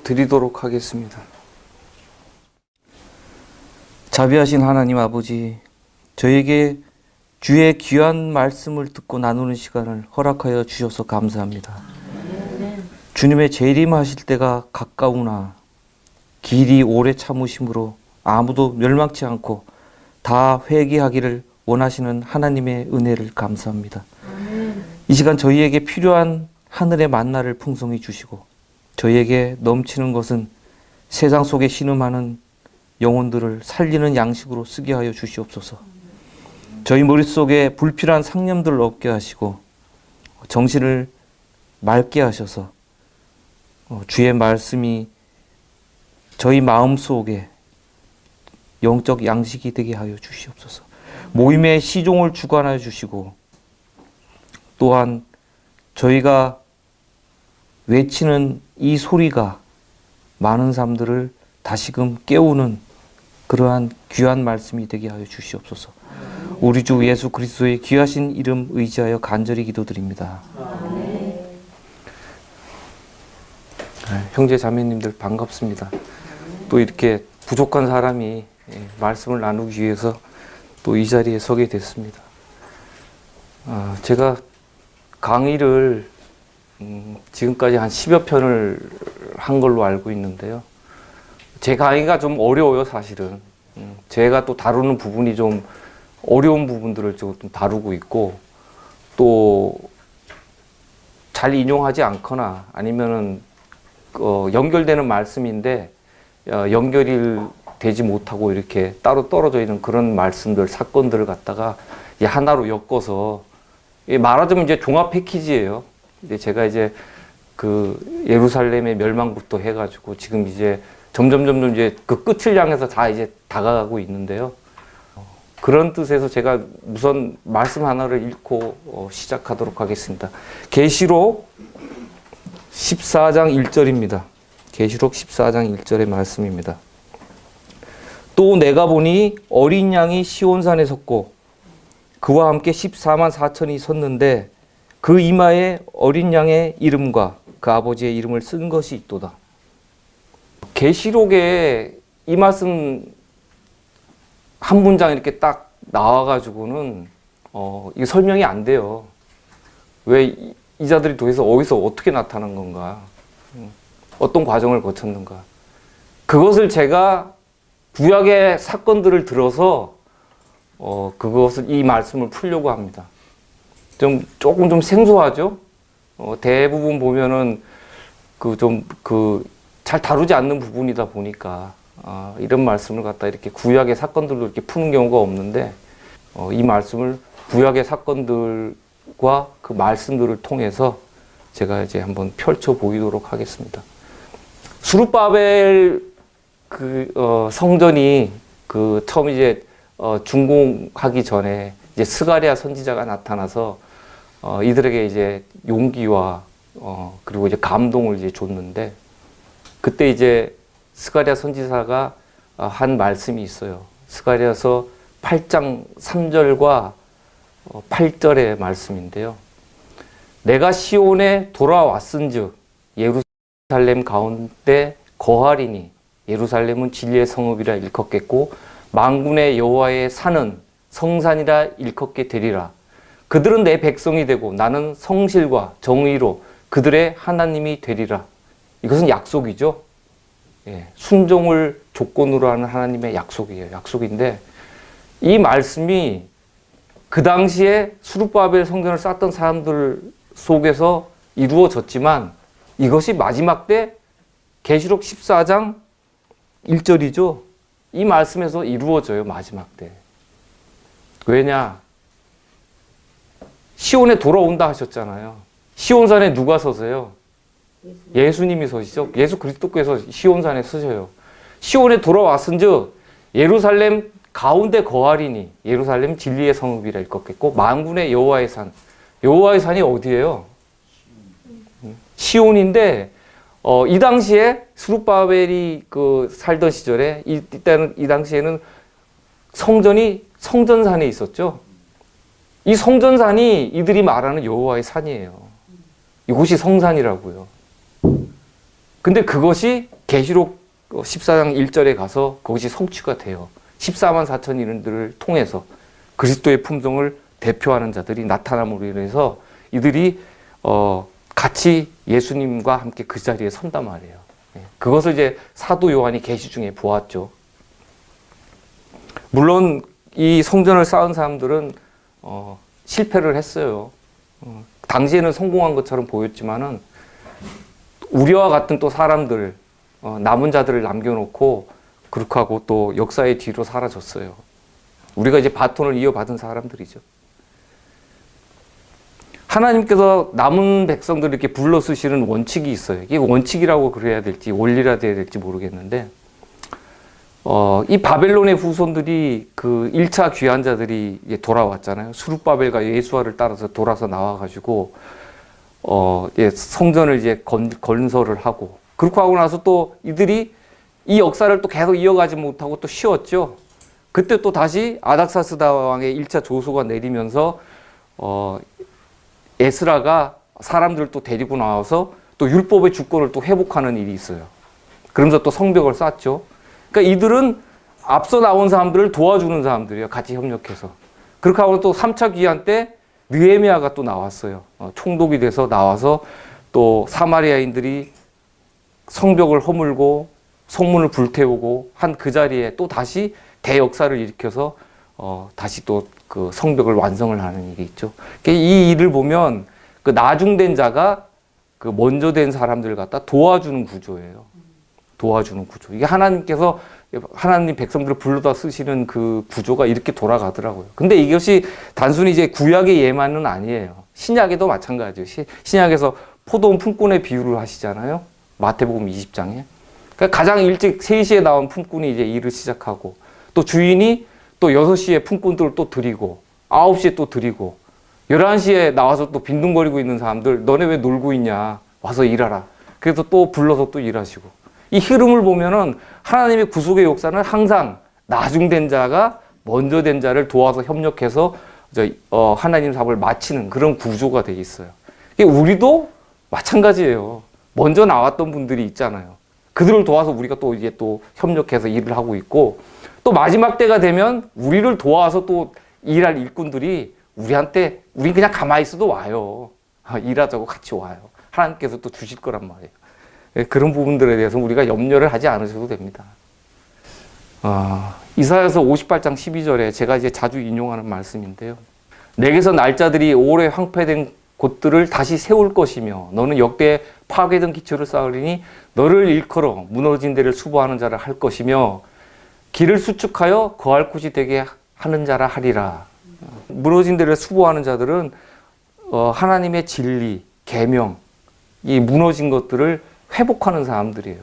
드리도록 하겠습니다. 자비하신 하나님 아버지, 저에게 주의 귀한 말씀을 듣고 나누는 시간을 허락하여 주셔서 감사합니다. 주님의 재림하실 때가 가까우나 길이 오래 참으심으로 아무도 멸망치 않고 다 회개하기를 원하시는 하나님의 은혜를 감사합니다. 이 시간 저희에게 필요한 하늘의 만나를 풍성히 주시고 저희에게 넘치는 것은 세상 속에 신음하는 영혼들을 살리는 양식으로 쓰게 하여 주시옵소서. 저희 머릿속에 불필요한 상념들을 없게 하시고 정신을 맑게 하셔서 주의 말씀이 저희 마음속에 영적 양식이 되게 하여 주시옵소서. 모임의 시종을 주관하여 주시고 또한 저희가 외치는 이 소리가 많은 사람들을 다시금 깨우는 그러한 귀한 말씀이 되게 하여 주시옵소서. 우리 주 예수 그리스도의 귀하신 이름 의지하여 간절히 기도드립니다. 형제 자매님들 반갑습니다. 또 이렇게 부족한 사람이 말씀을 나누기 위해서 또 이 자리에 서게 됐습니다. 제가 강의를 지금까지 한 10여 편을 한 걸로 알고 있는데요. 제 강의가 좀 어려워요, 사실은. 제가 또 다루는 부분이 좀 어려운 부분들을 좀 다루고 있고, 또 잘 인용하지 않거나 아니면은 연결되는 말씀인데 연결이 되지 못하고 이렇게 따로 떨어져 있는 그런 말씀들, 사건들을 갖다가 하나로 엮어서 말하자면 이제 종합 패키지예요. 근데 제가 이제 그 예루살렘의 멸망부터 해가지고 지금 이제 점점 이제 그 끝을 향해서 다 이제 다가가고 있는데요. 그런 뜻에서 제가 우선 말씀 하나를 읽고 시작하도록 하겠습니다. 계시록 14장 1절입니다. 계시록 14장 1절의 말씀입니다. 또 내가 보니 어린 양이 시온산에 섰고 그와 함께 14만 4천이 섰는데 그 이마에 어린 양의 이름과 그 아버지의 이름을 쓴 것이 있도다. 계시록에 이 말씀 한 문장 이렇게 딱 나와가지고는 이게 설명이 안 돼요. 왜 이 자들이 도대체 어디서 어떻게 나타난 건가? 어떤 과정을 거쳤는가? 그것을 제가 구약의 사건들을 들어서 그것을 이 말씀을 풀려고 합니다. 조금 좀 생소하죠? 대부분 보면은 잘 다루지 않는 부분이다 보니까 이런 말씀을 갖다 이렇게 구약의 사건들로 이렇게 푸는 경우가 없는데 이 말씀을 구약의 사건들과 그 말씀들을 통해서 제가 이제 한번 펼쳐 보이도록 하겠습니다. 수룹바벨 성전이 처음 이제 준공하기 전에 이제 스가랴 선지자가 나타나서 이들에게 이제 용기와 그리고 이제 감동을 이제 줬는데 그때 이제 스가랴 선지자가 한 말씀이 있어요. 스가랴서 8장 3절과 8절의 말씀인데요. 내가 시온에 돌아왔은즉 예루살렘 가운데 거하리니 예루살렘은 진리의 성읍이라 일컫겠고 만군의 여호와의 산은 성산이라 일컫게 되리라. 그들은 내 백성이 되고 나는 성실과 정의로 그들의 하나님이 되리라. 이것은 약속이죠. 순종을 조건으로 하는 하나님의 약속이에요. 약속인데 이 말씀이 그 당시에 수룹바벨 성전을 쌓던 사람들 속에서 이루어졌지만 이것이 마지막 때 계시록 14장 1절이죠. 이 말씀에서 이루어져요. 마지막 때. 왜냐? 시온에 돌아온다 하셨잖아요. 시온산에 누가 서세요? 예수님이 서시죠. 예수 그리스도께서 시온산에 서셔요. 시온에 돌아왔은즉 예루살렘 가운데 거하리니 예루살렘 진리의 성읍이라 일컫겠고 만군의 여호와의 산. 여호와의 산이 어디예요? 시온인데 이 당시에 스룹바벨이 살던 시절에 이 당시에는 성전이 성전산에 있었죠. 이 성전산이 이들이 말하는 여호와의 산이에요. 이곳이 성산이라고요. 근데 그것이 계시록 14장 1절에 가서 그것이 성취가 돼요. 14만 4천 인들을 통해서 그리스도의 품성을 대표하는 자들이 나타남으로 인해서 이들이 같이 예수님과 함께 그 자리에 선단 말이에요. 그것을 이제 사도 요한이 계시 중에 보았죠. 물론 이 성전을 쌓은 사람들은 실패를 했어요. 당시에는 성공한 것처럼 보였지만은 우리와 같은 또 사람들, 남은 자들을 남겨놓고 그렇게 하고 또 역사의 뒤로 사라졌어요. 우리가 이제 바톤을 이어받은 사람들이죠. 하나님께서 남은 백성들을 이렇게 불러 쓰시는 원칙이 있어요. 이게 원칙이라고 그래야 될지 원리라 해야 될지 모르겠는데, 이 바벨론의 후손들이 그 1차 귀환자들이 돌아왔잖아요. 수룹바벨과 예수아를 따라서 돌아서 나와가지고, 성전을 이제 건설을 하고, 그렇게 하고 나서 또 이들이 이 역사를 또 계속 이어가지 못하고 또 쉬었죠. 그때 또 다시 아닥사스다 왕의 1차 조소가 내리면서, 에스라가 사람들을 또 데리고 나와서 또 율법의 주권을 또 회복하는 일이 있어요. 그러면서 또 성벽을 쌓죠. 그러니까 이들은 앞서 나온 사람들을 도와주는 사람들이에요. 같이 협력해서. 그렇게 하고 또 3차 귀환 때 느헤미야가 또 나왔어요. 총독이 돼서 나와서 또 사마리아인들이 성벽을 허물고 성문을 불태우고 한 그 자리에 또 다시 대역사를 일으켜서 다시 또 그 성벽을 완성을 하는 일이 있죠. 이 일을 보면 그 나중된 자가 그 먼저 된 사람들을 갖다 도와주는 구조예요. 도와주는 구조. 이게 하나님께서 하나님 백성들을 불러다 쓰시는 그 구조가 이렇게 돌아가더라고요. 근데 이것이 단순히 이제 구약의 예만은 아니에요. 신약에도 마찬가지예요. 신약에서 포도원 품꾼의 비유를 하시잖아요. 마태복음 20장에. 그러니까 가장 일찍 3시에 나온 품꾼이 이제 일을 시작하고, 또 주인이 또 6시에 품꾼들을 또 드리고, 9시에 또 드리고, 11시에 나와서 또 빈둥거리고 있는 사람들, 너네 왜 놀고 있냐? 와서 일하라. 그래서 또 불러서 또 일하시고. 이 흐름을 보면은 하나님의 구속의 역사는 항상 나중된 자가 먼저 된 자를 도와서 협력해서 하나님 사업을 마치는 그런 구조가 되어 있어요. 우리도 마찬가지예요. 먼저 나왔던 분들이 있잖아요. 그들을 도와서 우리가 또 이제 또 협력해서 일을 하고 있고, 또 마지막 때가 되면 우리를 도와서 또 일할 일꾼들이 우리한테, 우리 그냥 가만히 있어도 와요. 일하자고 같이 와요. 하나님께서 또 주실 거란 말이에요. 그런 부분들에 대해서 우리가 염려를 하지 않으셔도 됩니다. 이사야서 58장 12절에 제가 이제 자주 인용하는 말씀인데요. 내게서 날짜들이 오래 황폐된 곳들을 다시 세울 것이며 너는 역대 파괴된 기초를 쌓으리니 너를 일컬어 무너진 데를 수보하는 자를 할 것이며 길을 수축하여 거할 곳이 되게 하는 자라 하리라. 무너진 데를 수보하는 자들은 하나님의 진리, 계명, 이 무너진 것들을 회복하는 사람들이에요.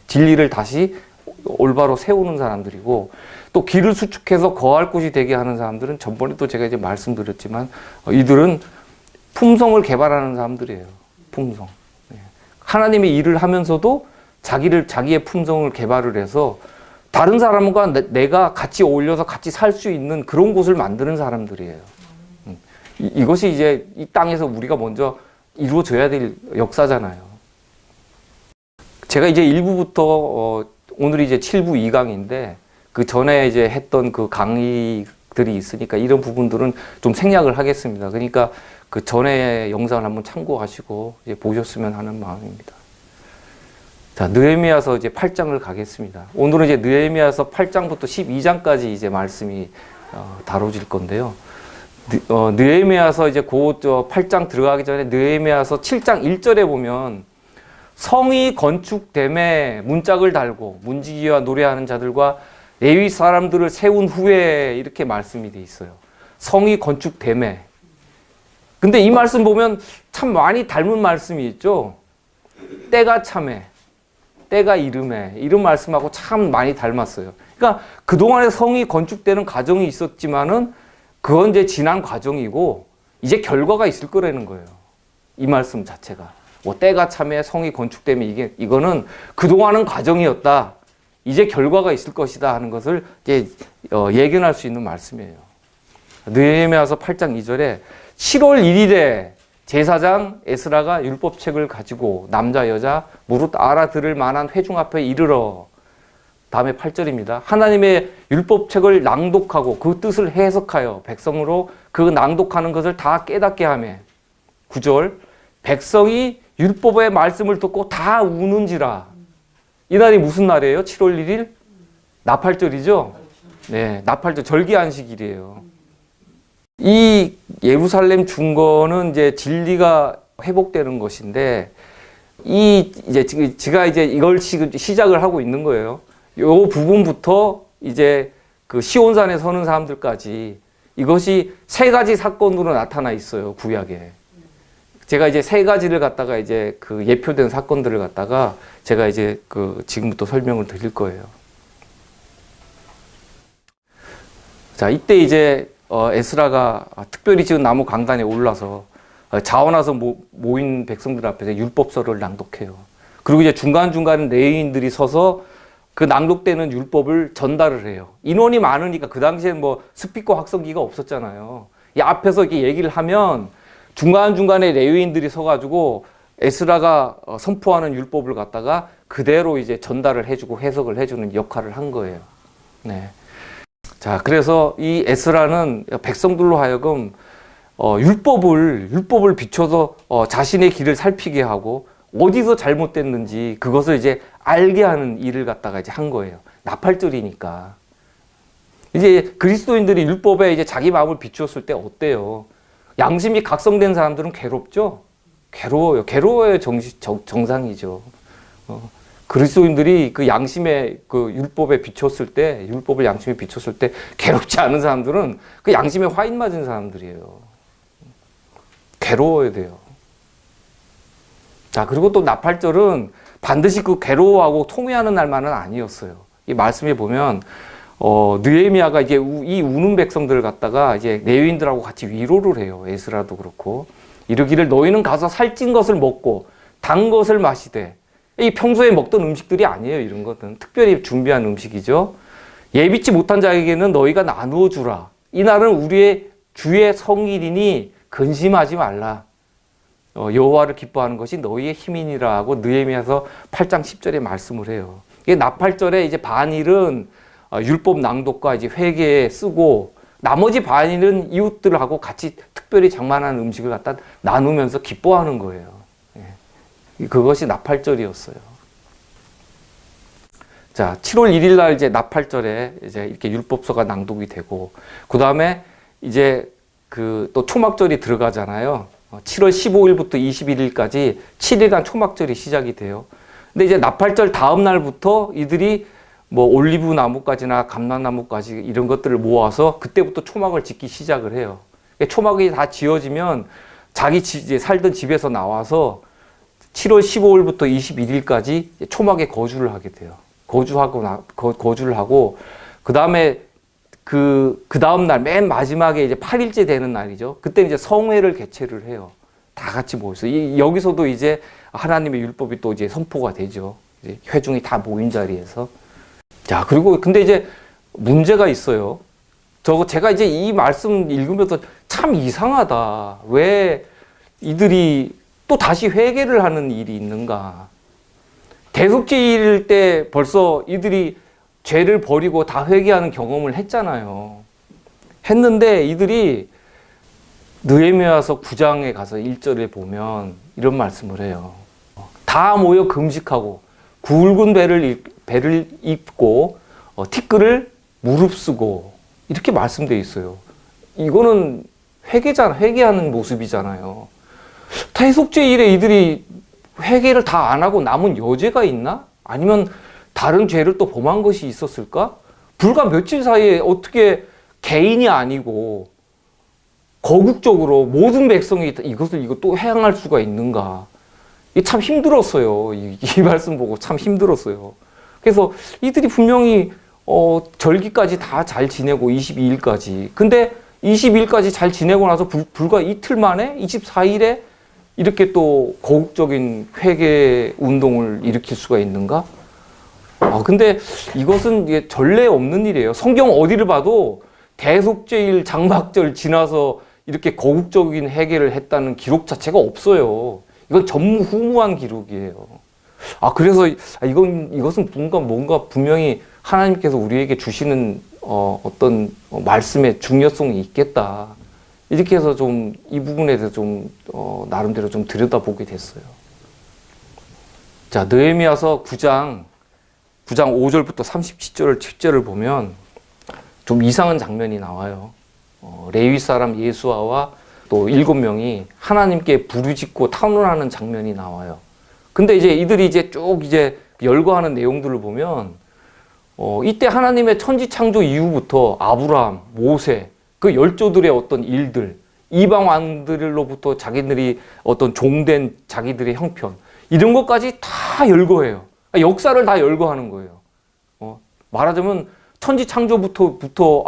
진리를 다시 올바로 세우는 사람들이고, 또 길을 수축해서 거할 곳이 되게 하는 사람들은 전번에 또 제가 이제 말씀드렸지만 이들은 품성을 개발하는 사람들이에요. 품성. 하나님의 일을 하면서도 자기의 품성을 개발을 해서 다른 사람과 내가 같이 어울려서 같이 살 수 있는 그런 곳을 만드는 사람들이에요. 이것이 이제 이 땅에서 우리가 먼저 이루어져야 될 역사잖아요. 제가 이제 1부부터 오늘이 이제 7부 2강인데 그 전에 이제 했던 그 강의들이 있으니까 이런 부분들은 좀 생략을 하겠습니다. 그러니까 그 전에 영상을 한번 참고하시고 이제 보셨으면 하는 마음입니다. 자, 느헤미야서 이제 8장을 가겠습니다. 오늘은 이제 느헤미야서 8장부터 12장까지 이제 말씀이 다뤄질 건데요. 느헤미야서 이제 그 8장 들어가기 전에 느헤미야서 7장 1절에 보면 성이 건축됨에 문짝을 달고 문지기와 노래하는 자들과 레위 사람들을 세운 후에 이렇게 말씀이 돼 있어요. 성이 건축됨에. 근데 이 말씀 보면 참 많이 닮은 말씀이 있죠. 때가 참에, 때가 이름에, 이런 말씀하고 참 많이 닮았어요. 그러니까 그동안에 성이 건축되는 과정이 있었지만은 그건 이제 지난 과정이고 이제 결과가 있을 거라는 거예요. 이 말씀 자체가. 뭐 때가 참에 성이 건축되면 이거는 그동안은 과정이었다. 이제 결과가 있을 것이다 하는 것을 이제 예견할 수 있는 말씀이에요. 느헤미야서 8장 2절에 7월 1일에 제사장 에스라가 율법책을 가지고 남자 여자 무릇 알아들을 만한 회중 앞에 이르러, 다음에 8절입니다. 하나님의 율법책을 낭독하고 그 뜻을 해석하여 백성으로 그 낭독하는 것을 다 깨닫게 하며, 9절, 백성이 율법의 말씀을 듣고 다 우는지라. 이날이 무슨 날이에요? 7월 1일? 나팔절이죠? 네, 나팔절, 절기안식일이에요. 이 예루살렘 중건은 이제 진리가 회복되는 것인데, 제가 이제 이걸 시작을 하고 있는 거예요. 요 부분부터 이제 그 시온산에 서는 사람들까지 이것이 세 가지 사건으로 나타나 있어요, 구약에. 제가 이제 세 가지를 갖다가 이제 그 예표된 사건들을 갖다가 제가 이제 그 지금부터 설명을 드릴 거예요. 자, 이때 이제 에스라가 특별히 지은 나무 강단에 올라서 자원하서 모인 백성들 앞에서 율법서를 낭독해요. 그리고 이제 중간중간에 레위인들이 서서 그 낭독되는 율법을 전달을 해요. 인원이 많으니까, 그 당시엔 뭐 스피커 확성기가 없었잖아요. 이 앞에서 이렇게 얘기를 하면 중간중간에 레위인들이 서가지고 에스라가 선포하는 율법을 갖다가 그대로 이제 전달을 해주고 해석을 해주는 역할을 한 거예요. 네. 자, 그래서 이 에스라는 백성들로 하여금 율법을 비춰서 자신의 길을 살피게 하고 어디서 잘못됐는지 그것을 이제 알게 하는 일을 갖다가 이제 한 거예요. 나팔절이니까. 이제 그리스도인들이 율법에 이제 자기 마음을 비추었을 때 어때요? 양심이 각성된 사람들은 괴롭죠? 괴로워요. 정상이죠. 그리스도인들이 그 양심의 그 율법을 양심에 비췄을 때 괴롭지 않은 사람들은 그 양심에 화인 맞은 사람들이에요. 괴로워야 돼요. 자, 그리고 또 나팔절은 반드시 그 괴로워하고 통회하는 날만은 아니었어요. 이 말씀에 보면, 느헤미야가 이제 이 우는 백성들을 갖다가 이제 레위인들하고 같이 위로를 해요. 에스라도 그렇고. 이르기를 너희는 가서 살찐 것을 먹고 단 것을 마시되, 이 평소에 먹던 음식들이 아니에요. 이런 것은 특별히 준비한 음식이죠. 예비치 못한 자에게는 너희가 나누어 주라. 이날은 우리의 주의 성일이니 근심하지 말라. 여호와를 기뻐하는 것이 너희의 힘이니라 하고 느헤미야서 8장 10절에 말씀을 해요. 이게 나팔절에 이제 반일은 율법 낭독과 이제 회개에 쓰고, 나머지 반일은 이웃들하고 같이 특별히 장만한 음식을 갖다 나누면서 기뻐하는 거예요. 그것이 나팔절이었어요. 자, 7월 1일 날 이제 나팔절에 이제 이렇게 율법서가 낭독이 되고, 그 다음에 이제 그 또 초막절이 들어가잖아요. 7월 15일부터 21일까지 7일간 초막절이 시작이 돼요. 근데 이제 나팔절 다음 날부터 이들이 뭐 올리브 나무까지나 감람나무까지 이런 것들을 모아서 그때부터 초막을 짓기 시작을 해요. 초막이 다 지어지면 자기 이제 살던 집에서 나와서 7월 15일부터 21일까지 초막에 거주를 하게 돼요. 거주를 하고, 그 다음에 그 다음 날 맨 마지막에 이제 8일째 되는 날이죠. 그때 이제 성회를 개최를 해요. 다 같이 모여서. 여기서도 이제 하나님의 율법이 또 이제 선포가 되죠. 이제 회중이 다 모인 자리에서. 자, 그리고 근데 이제 문제가 있어요. 제가 이제 이 말씀 읽으면서 참 이상하다. 왜 이들이 또 다시 회개를 하는 일이 있는가. 대속죄일 때 벌써 이들이 죄를 버리고 다 회개하는 경험을 했잖아요. 했는데 이들이 느헤미야서 9장에 가서 1절에 보면 이런 말씀을 해요. 다 모여 금식하고 굵은 배를 입고 티끌을 무릅쓰고, 이렇게 말씀되어 있어요. 이거는 회개하는 모습이잖아요. 대속죄일에 이들이 회개를 다 안 하고 남은 여죄가 있나? 아니면 다른 죄를 또 범한 것이 있었을까? 불과 며칠 사이에 어떻게 개인이 아니고 거국적으로 모든 백성이 이거 또 행할 수가 있는가? 이게 참 힘들었어요. 이 말씀 보고 참 힘들었어요. 그래서 이들이 분명히 절기까지 다 잘 지내고 22일까지. 근데 22일까지 잘 지내고 나서 불과 이틀 만에 24일에 이렇게 또 거국적인 회개 운동을 일으킬 수가 있는가? 근데 이것은 이게 전례 없는 일이에요. 성경 어디를 봐도 대속죄일 장막절 지나서 이렇게 거국적인 회개를 했다는 기록 자체가 없어요. 이건 전무후무한 기록이에요. 그래서 이것은 뭔가 분명히 하나님께서 우리에게 주시는 어떤 말씀의 중요성이 있겠다. 이렇게 해서 좀 이 부분에 대해서 좀 나름대로 좀 들여다보게 됐어요. 자, 느헤미야서 9장 5절부터 37절을 보면 좀 이상한 장면이 나와요. 레위 사람 예수아와 또 7명이 하나님께 부르짖고 탄원하는 장면이 나와요. 근데 이제 이들이 이제 쭉 이제 열거하는 내용들을 보면 이때 하나님의 천지 창조 이후부터 아브라함, 모세, 그 열조들의 어떤 일들, 이방 왕들로부터 자기들이 어떤 종된 자기들의 형편, 이런 것까지 다 열거해요. 역사를 다 열거하는 거예요. 말하자면 천지 창조부터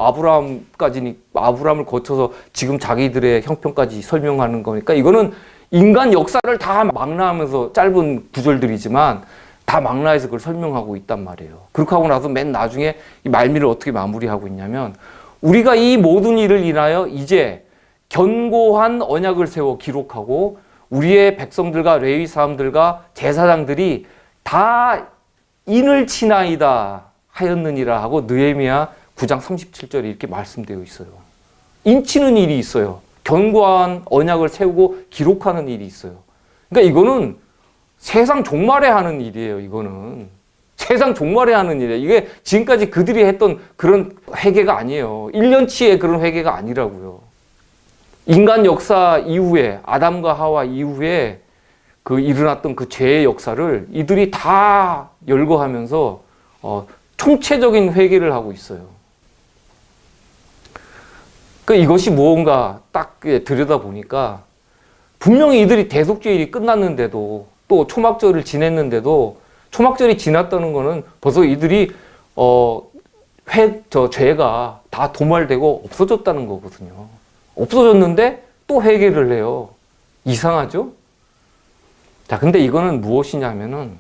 아브라함을 거쳐서 지금 자기들의 형편까지 설명하는 거니까 이거는 인간 역사를 다 망라하면서 짧은 구절들이지만 다 망라해서 그걸 설명하고 있단 말이에요. 그렇게 하고 나서 맨 나중에 이 말미를 어떻게 마무리하고 있냐면 우리가 이 모든 일을 인하여 이제 견고한 언약을 세워 기록하고 우리의 백성들과 레위 사람들과 제사장들이 다 인을 치나이다 하였느니라 하고 느헤미야 9장 37절에 이렇게 말씀되어 있어요. 인치는 일이 있어요. 견고한 언약을 세우고 기록하는 일이 있어요. 그러니까 이거는 세상 종말에 하는 일이에요. 이거는 세상 종말에 하는 일이에요. 이게 지금까지 그들이 했던 그런 회개가 아니에요. 1년치의 그런 회개가 아니라고요. 인간 역사 이후에 아담과 하와 이후에 그 일어났던 그 죄의 역사를 이들이 다 열거하면서 총체적인 회개를 하고 있어요. 이것이 무언가 딱 들여다보니까 분명히 이들이 대속죄일이 끝났는데도 또 초막절을 지냈는데도 초막절이 지났다는 거는 벌써 이들이 죄가 다 도말되고 없어졌다는 거거든요. 없어졌는데 또 회개를 해요. 이상하죠? 자, 근데 이거는 무엇이냐면은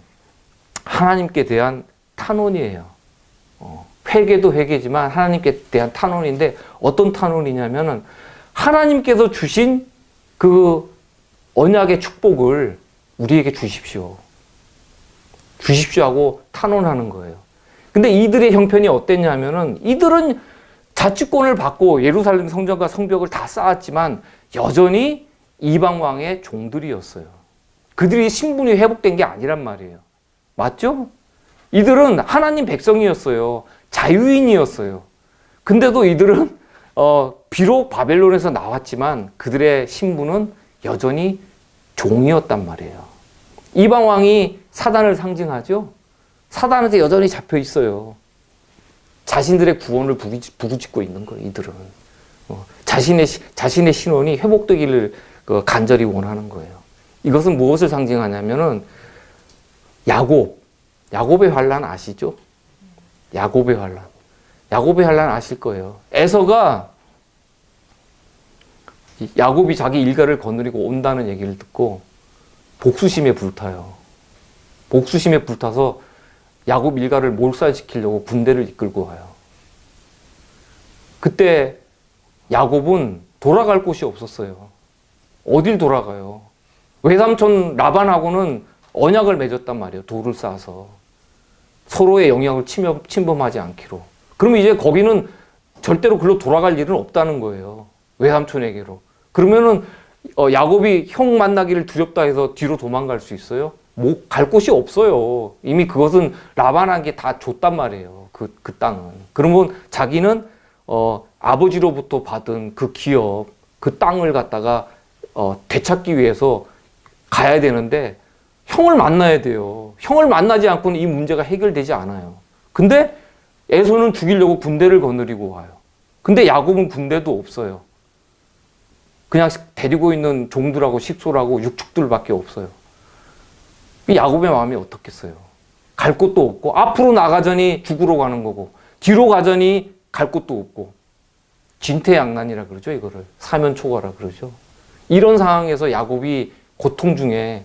하나님께 대한 탄원이에요. 회개도 회개지만 하나님께 대한 탄원인데 어떤 탄원이냐면은 하나님께서 주신 그 언약의 축복을 우리에게 주십시오. 주십시오 하고 탄원하는 거예요. 근데 이들의 형편이 어땠냐면은 이들은 자치권을 받고 예루살렘 성전과 성벽을 다 쌓았지만 여전히 이방 왕의 종들이었어요. 그들이 신분이 회복된 게 아니란 말이에요. 맞죠? 이들은 하나님 백성이었어요. 자유인이었어요. 근데도 이들은 비록 바벨론에서 나왔지만 그들의 신분은 여전히 종이었단 말이에요. 이방 왕이 사단을 상징하죠. 사단한테 여전히 잡혀 있어요. 자신들의 구원을 부르짖고 있는 거예요. 이들은 자신의 신원이 회복되기를 간절히 원하는 거예요. 이것은 무엇을 상징하냐면은 야곱의 환란 아시죠? 야곱의 환란 아실 거예요. 에서가 야곱이 자기 일가를 거느리고 온다는 얘기를 듣고 복수심에 불타요. 복수심에 불타서 야곱 일가를 몰살시키려고 군대를 이끌고 와요. 그때 야곱은 돌아갈 곳이 없었어요. 어딜 돌아가요? 외삼촌 라반하고는 언약을 맺었단 말이에요. 돌을 쌓아서. 서로의 영역을 침범하지 않기로. 그러면 이제 거기는 절대로 글로 돌아갈 일은 없다는 거예요. 외삼촌에게로. 그러면은 야곱이 형 만나기를 두렵다 해서 뒤로 도망갈 수 있어요? 갈 곳이 없어요. 이미 그것은 라반에게 다 줬단 말이에요. 그 땅은. 그러면 자기는 아버지로부터 받은 그 기업, 그 땅을 갖다가 되찾기 위해서 가야 되는데 형을 만나야 돼요. 형을 만나지 않고는 이 문제가 해결되지 않아요. 근데 에서는 죽이려고 군대를 거느리고 와요. 근데 야곱은 군대도 없어요. 그냥 데리고 있는 종들하고 식솔하고 육축들밖에 없어요. 야곱의 마음이 어떻겠어요? 갈 곳도 없고 앞으로 나가자니 죽으러 가는 거고 뒤로 가자니 갈 곳도 없고 진퇴양난이라 그러죠. 이거를 사면초가라 그러죠. 이런 상황에서 야곱이 고통 중에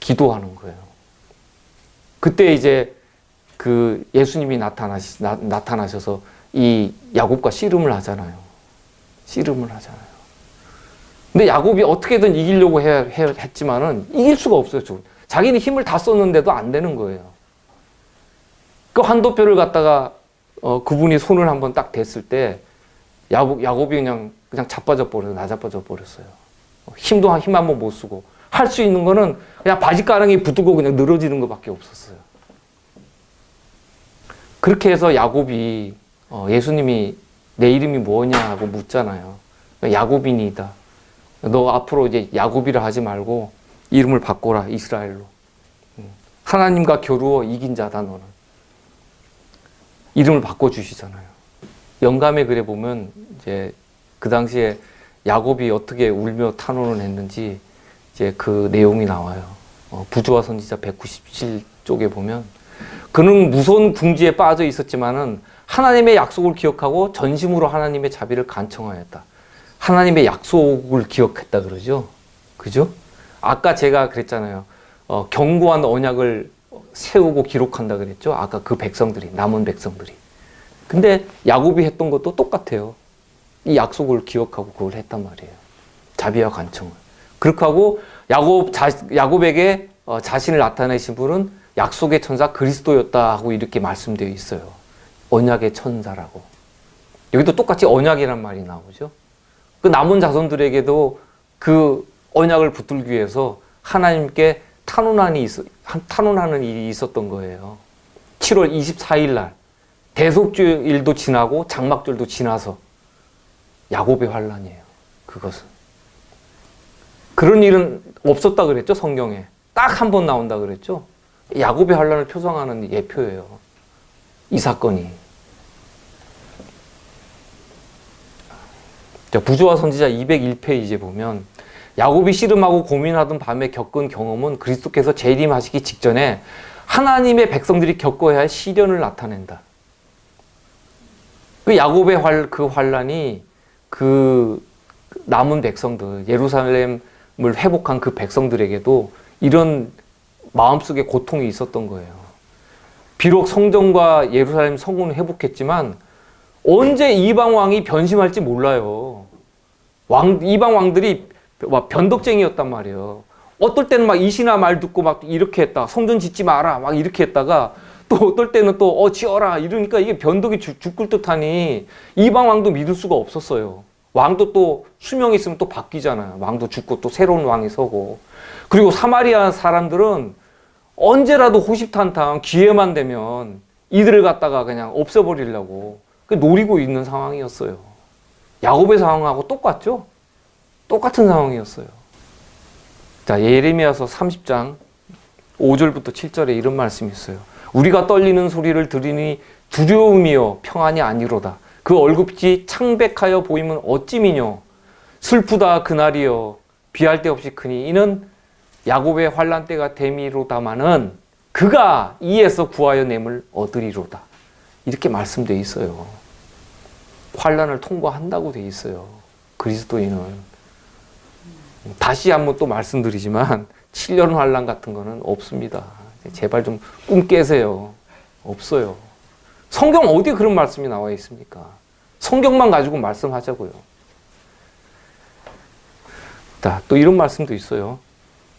기도하는 거예요. 그때 이제 그 예수님이 나타나셔서 이 야곱과 씨름을 하잖아요. 씨름을 하잖아요. 근데 야곱이 어떻게든 이기려고 했지만은 이길 수가 없어요. 자기는 힘을 다 썼는데도 안 되는 거예요. 그 한도표를 갖다가 그분이 손을 한번 딱 댔을 때 야곱이 그냥 자빠져 버려요. 나자빠져 버렸어요. 힘 한번 못 쓰고 할 수 있는 거는 그냥 바지가랑이 붙고 그냥 늘어지는 것밖에 없었어요. 그렇게 해서 야곱이 예수님이 내 이름이 뭐냐고 묻잖아요. 야곱이니이다. 너 앞으로 이제 야곱이라 하지 말고 이름을 바꿔라. 이스라엘로. 하나님과 겨루어 이긴 자다 너는. 이름을 바꿔주시잖아요. 영감의 글에 보면 이제 그 당시에 야곱이 어떻게 울며 탄원을 했는지 이제 그 내용이 나와요. 부조와 선지자 197쪽에 보면 그는 무서운 궁지에 빠져 있었지만은 하나님의 약속을 기억하고 전심으로 하나님의 자비를 간청하였다. 하나님의 약속을 기억했다 그러죠. 그죠? 아까 제가 그랬잖아요. 견고한 언약을 세우고 기록한다 그랬죠. 아까 그 백성들이, 남은 백성들이. 근데 야곱이 했던 것도 똑같아요. 이 약속을 기억하고 그걸 했단 말이에요. 자비와 간청을. 그렇게 하고 야곱에게 자신을 나타내신 분은 약속의 천사 그리스도였다 하고 이렇게 말씀되어 있어요. 언약의 천사라고. 여기도 똑같이 언약이란 말이 나오죠. 그 남은 자손들에게도 그 언약을 붙들기 위해서 하나님께 탄원하는 일이 있었던 거예요. 7월 24일 날 대속주일도 지나고 장막절도 지나서 야곱의 환란이에요. 그것은. 그런 일은 없었다 그랬죠. 성경에. 딱 한 번 나온다 그랬죠. 야곱의 환란을 표상하는 예표예요. 이 사건이. 부조와 선지자 201페이지에 보면 야곱이 씨름하고 고민하던 밤에 겪은 경험은 그리스도께서 재림하시기 직전에 하나님의 백성들이 겪어야 할 시련을 나타낸다. 그 야곱의 그 환란이 그 남은 백성들, 예루살렘을 회복한 그 백성들에게도 이런 마음속에 고통이 있었던 거예요. 비록 성전과 예루살렘 성문을 회복했지만 언제 이방 왕이 변심할지 몰라요. 이방 왕들이 변덕쟁이였단 말이에요. 어떨 때는 막 이신아 말 듣고 막 이렇게 했다. 성전 짓지 마라. 막 이렇게 했다가 또 어떨 때는 또 지어라. 이러니까 이게 변덕이 죽을 듯하니 이방 왕도 믿을 수가 없었어요. 왕도 또 수명이 있으면 또 바뀌잖아요. 왕도 죽고 또 새로운 왕이 서고. 그리고 사마리아 사람들은 언제라도 호시탄탄 기회만 되면 이들을 갖다가 그냥 없애버리려고 노리고 있는 상황이었어요. 야곱의 상황하고 똑같죠? 똑같은 상황이었어요. 자, 예레미야서 30장 5절부터 7절에 이런 말씀이 있어요. 우리가 떨리는 소리를 들으니 두려움이요 평안이 아니로다. 그 얼굴빛이 창백하여 보이면 어찌미뇨. 슬프다 그날이여 비할 데 없이 크니 이는 야곱의 환난 때가 됨이로다마는 그가 이에서 구하여 냄을 얻으리로다. 이렇게 말씀되어 있어요. 환난을 통과한다고 되어 있어요. 그리스도인은. 다시 한번 또 말씀드리지만 7년 환난 같은 거는 없습니다. 제발 좀 꿈 깨세요. 없어요. 성경 어디에 그런 말씀이 나와 있습니까? 성경만 가지고 말씀하자고요. 자, 또 이런 말씀도 있어요.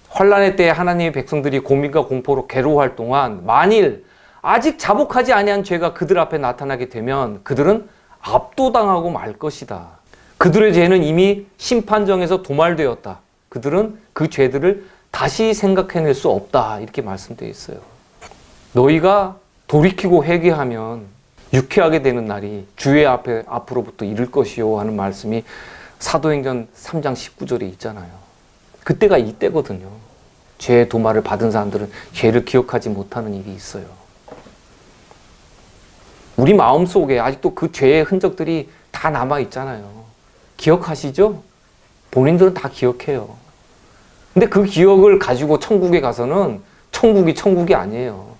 환난의 때에 하나님의 백성들이 고민과 공포로 괴로워할 동안 만일 아직 자복하지 아니한 죄가 그들 앞에 나타나게 되면 그들은 압도당하고 말 것이다. 그들의 죄는 이미 심판정에서 도말되었다. 그들은 그 죄들을 다시 생각해낼 수 없다. 이렇게 말씀되어 있어요. 너희가 돌이키고 회개하면 유쾌하게 되는 날이 주의 앞으로부터 이를 것이요 하는 말씀이 사도행전 3장 19절에 있잖아요. 그때가 이때거든요. 죄의 도말을 받은 사람들은 죄를 기억하지 못하는 일이 있어요. 우리 마음속에 아직도 그 죄의 흔적들이 다 남아있잖아요. 기억하시죠? 본인들은 다 기억해요. 근데 그 기억을 가지고 천국에 가서는 천국이 아니에요.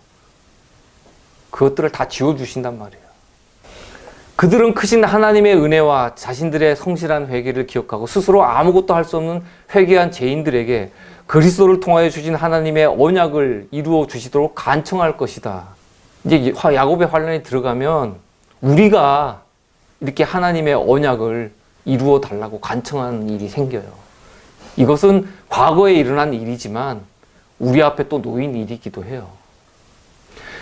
그것들을 다 지워주신단 말이에요. 그들은 크신 하나님의 은혜와 자신들의 성실한 회개를 기억하고 스스로 아무것도 할 수 없는 회개한 죄인들에게 그리스도를 통하여 주신 하나님의 언약을 이루어 주시도록 간청할 것이다. 이제 야곱의 환란에 들어가면 우리가 이렇게 하나님의 언약을 이루어 달라고 간청하는 일이 생겨요. 이것은 과거에 일어난 일이지만 우리 앞에 또 놓인 일이기도 해요.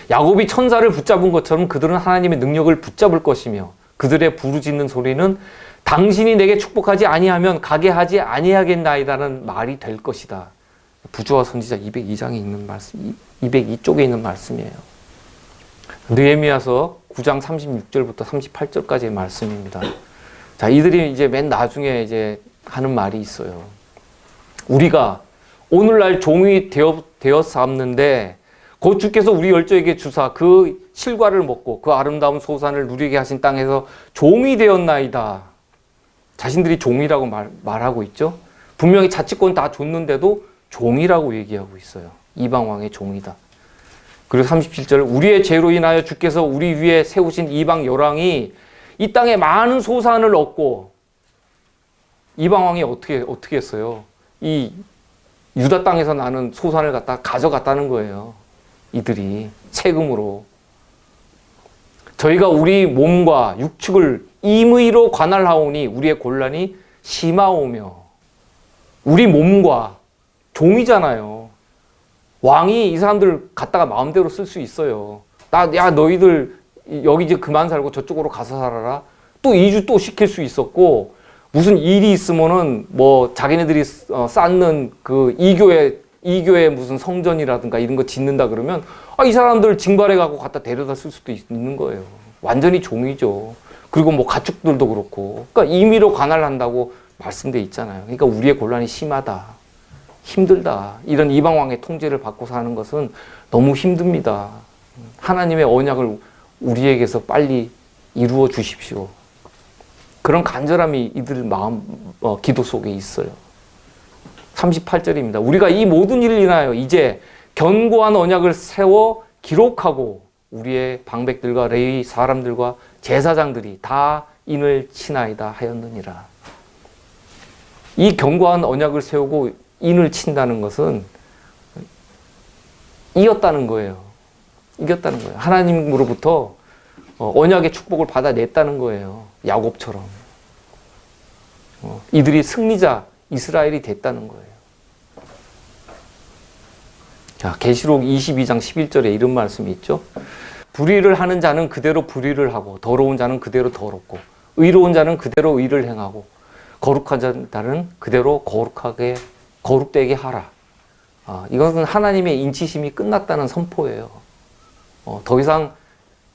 야곱이 천사를 붙잡은 것처럼 그들은 하나님의 능력을 붙잡을 것이며 그들의 부르짖는 소리는 당신이 내게 축복하지 아니하면 가게 하지 아니하겠나이다는 말이 될 것이다. 부조와 선지자 202장에 있는 말씀, 202쪽에 있는 말씀이에요. 느헤미야서 9장 36절부터 38절까지의 말씀입니다. 자, 이들이 이제 맨 나중에 이제 하는 말이 있어요. 우리가 오늘날 종이 되었사옵는데 곧 주께서 우리 열조에게 주사 그 실과를 먹고 그 아름다운 소산을 누리게 하신 땅에서 종이 되었나이다. 자신들이 종이라고 말하고 있죠. 분명히 자치권 다 줬는데도 종이라고 얘기하고 있어요. 이방왕의 종이다. 그리고 37절 우리의 죄로 인하여 주께서 우리 위에 세우신 이방 열왕이 이 땅에 많은 소산을 얻고 이방왕이 어떻게 했어요? 이 유다 땅에서 나는 소산을 갖다 가져갔다는 거예요. 이들이 세금으로. 저희가 우리 몸과 육축을 임의로 관할하오니 우리의 곤란이 심하오며. 우리 몸과 종이잖아요. 왕이 이 사람들 갖다가 마음대로 쓸 수 있어요. 야 너희들 여기 이제 그만 살고 저쪽으로 가서 살아라. 또 이주 또 시킬 수 있었고, 무슨 일이 있으면은 뭐 자기네들이 쌓는 그 이교회 무슨 성전이라든가 이런 거 짓는다 그러면 이 사람들 징발해 갖고 갖다 데려다 쓸 수도 있는 거예요. 완전히 종이죠. 그리고 뭐 가축들도 그렇고. 그러니까 임의로 관할한다고 말씀돼 있잖아요. 그러니까 우리의 곤란이 심하다. 힘들다. 이런 이방 왕의 통제를 받고 사는 것은 너무 힘듭니다. 하나님의 언약을 우리에게서 빨리 이루어 주십시오. 그런 간절함이 이들 마음, 기도 속에 있어요. 38절입니다. 우리가 이 모든 일을 인하여 이제 견고한 언약을 세워 기록하고 우리의 방백들과 레위 사람들과 제사장들이 다 인을 치나이다 하였느니라. 이 견고한 언약을 세우고 인을 친다는 것은 이겼다는 거예요. 이겼다는 거예요. 하나님으로부터 언약의 축복을 받아냈다는 거예요. 야곱처럼. 이들이 승리자 이스라엘이 됐다는 거예요. 자, 계시록 22장 11절에 이런 말씀이 있죠. 불의를 하는 자는 그대로 불의를 하고 더러운 자는 그대로 더럽고 의로운 자는 그대로 의를 행하고 거룩한 자는 그대로 거룩되게 하라. 이것은 하나님의 인치심이 끝났다는 선포예요. 더 이상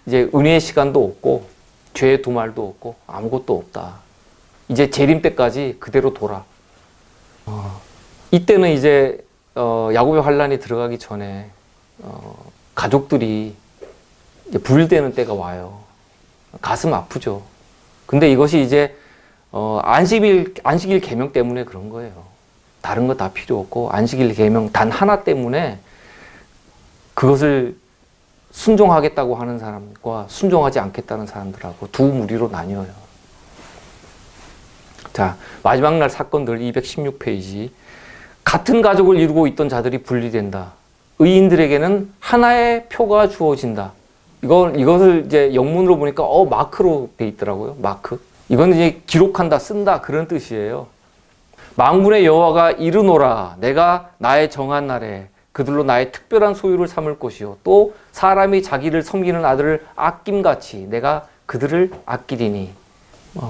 이제 은혜의 시간도 없고 죄의 두말도 없고 아무것도 없다. 이제 재림 때까지 그대로 돌아. 이때는 이제 야곱의 환란이 들어가기 전에 가족들이 이제 분리되는 때가 와요. 가슴 아프죠. 근데 이것이 이제 안식일 계명 때문에 그런 거예요. 다른 거 다 필요 없고 안식일 계명 단 하나 때문에 그것을 순종하겠다고 하는 사람과 순종하지 않겠다는 사람들하고 두 무리로 나뉘어요. 자, 마지막 날 사건들 216페이지. 같은 가족을 이루고 있던 자들이 분리된다. 의인들에게는 하나의 표가 주어진다. 이것을 이제 영문으로 보니까 마크로 돼 있더라고요. 마크. 이건 이제 기록한다, 쓴다 그런 뜻이에요. 만군의 여호와가 이르노라. 내가 나의 정한 날에 그들로 나의 특별한 소유를 삼을 것이요 또 사람이 자기를 섬기는 아들을 아낌같이 내가 그들을 아끼리니.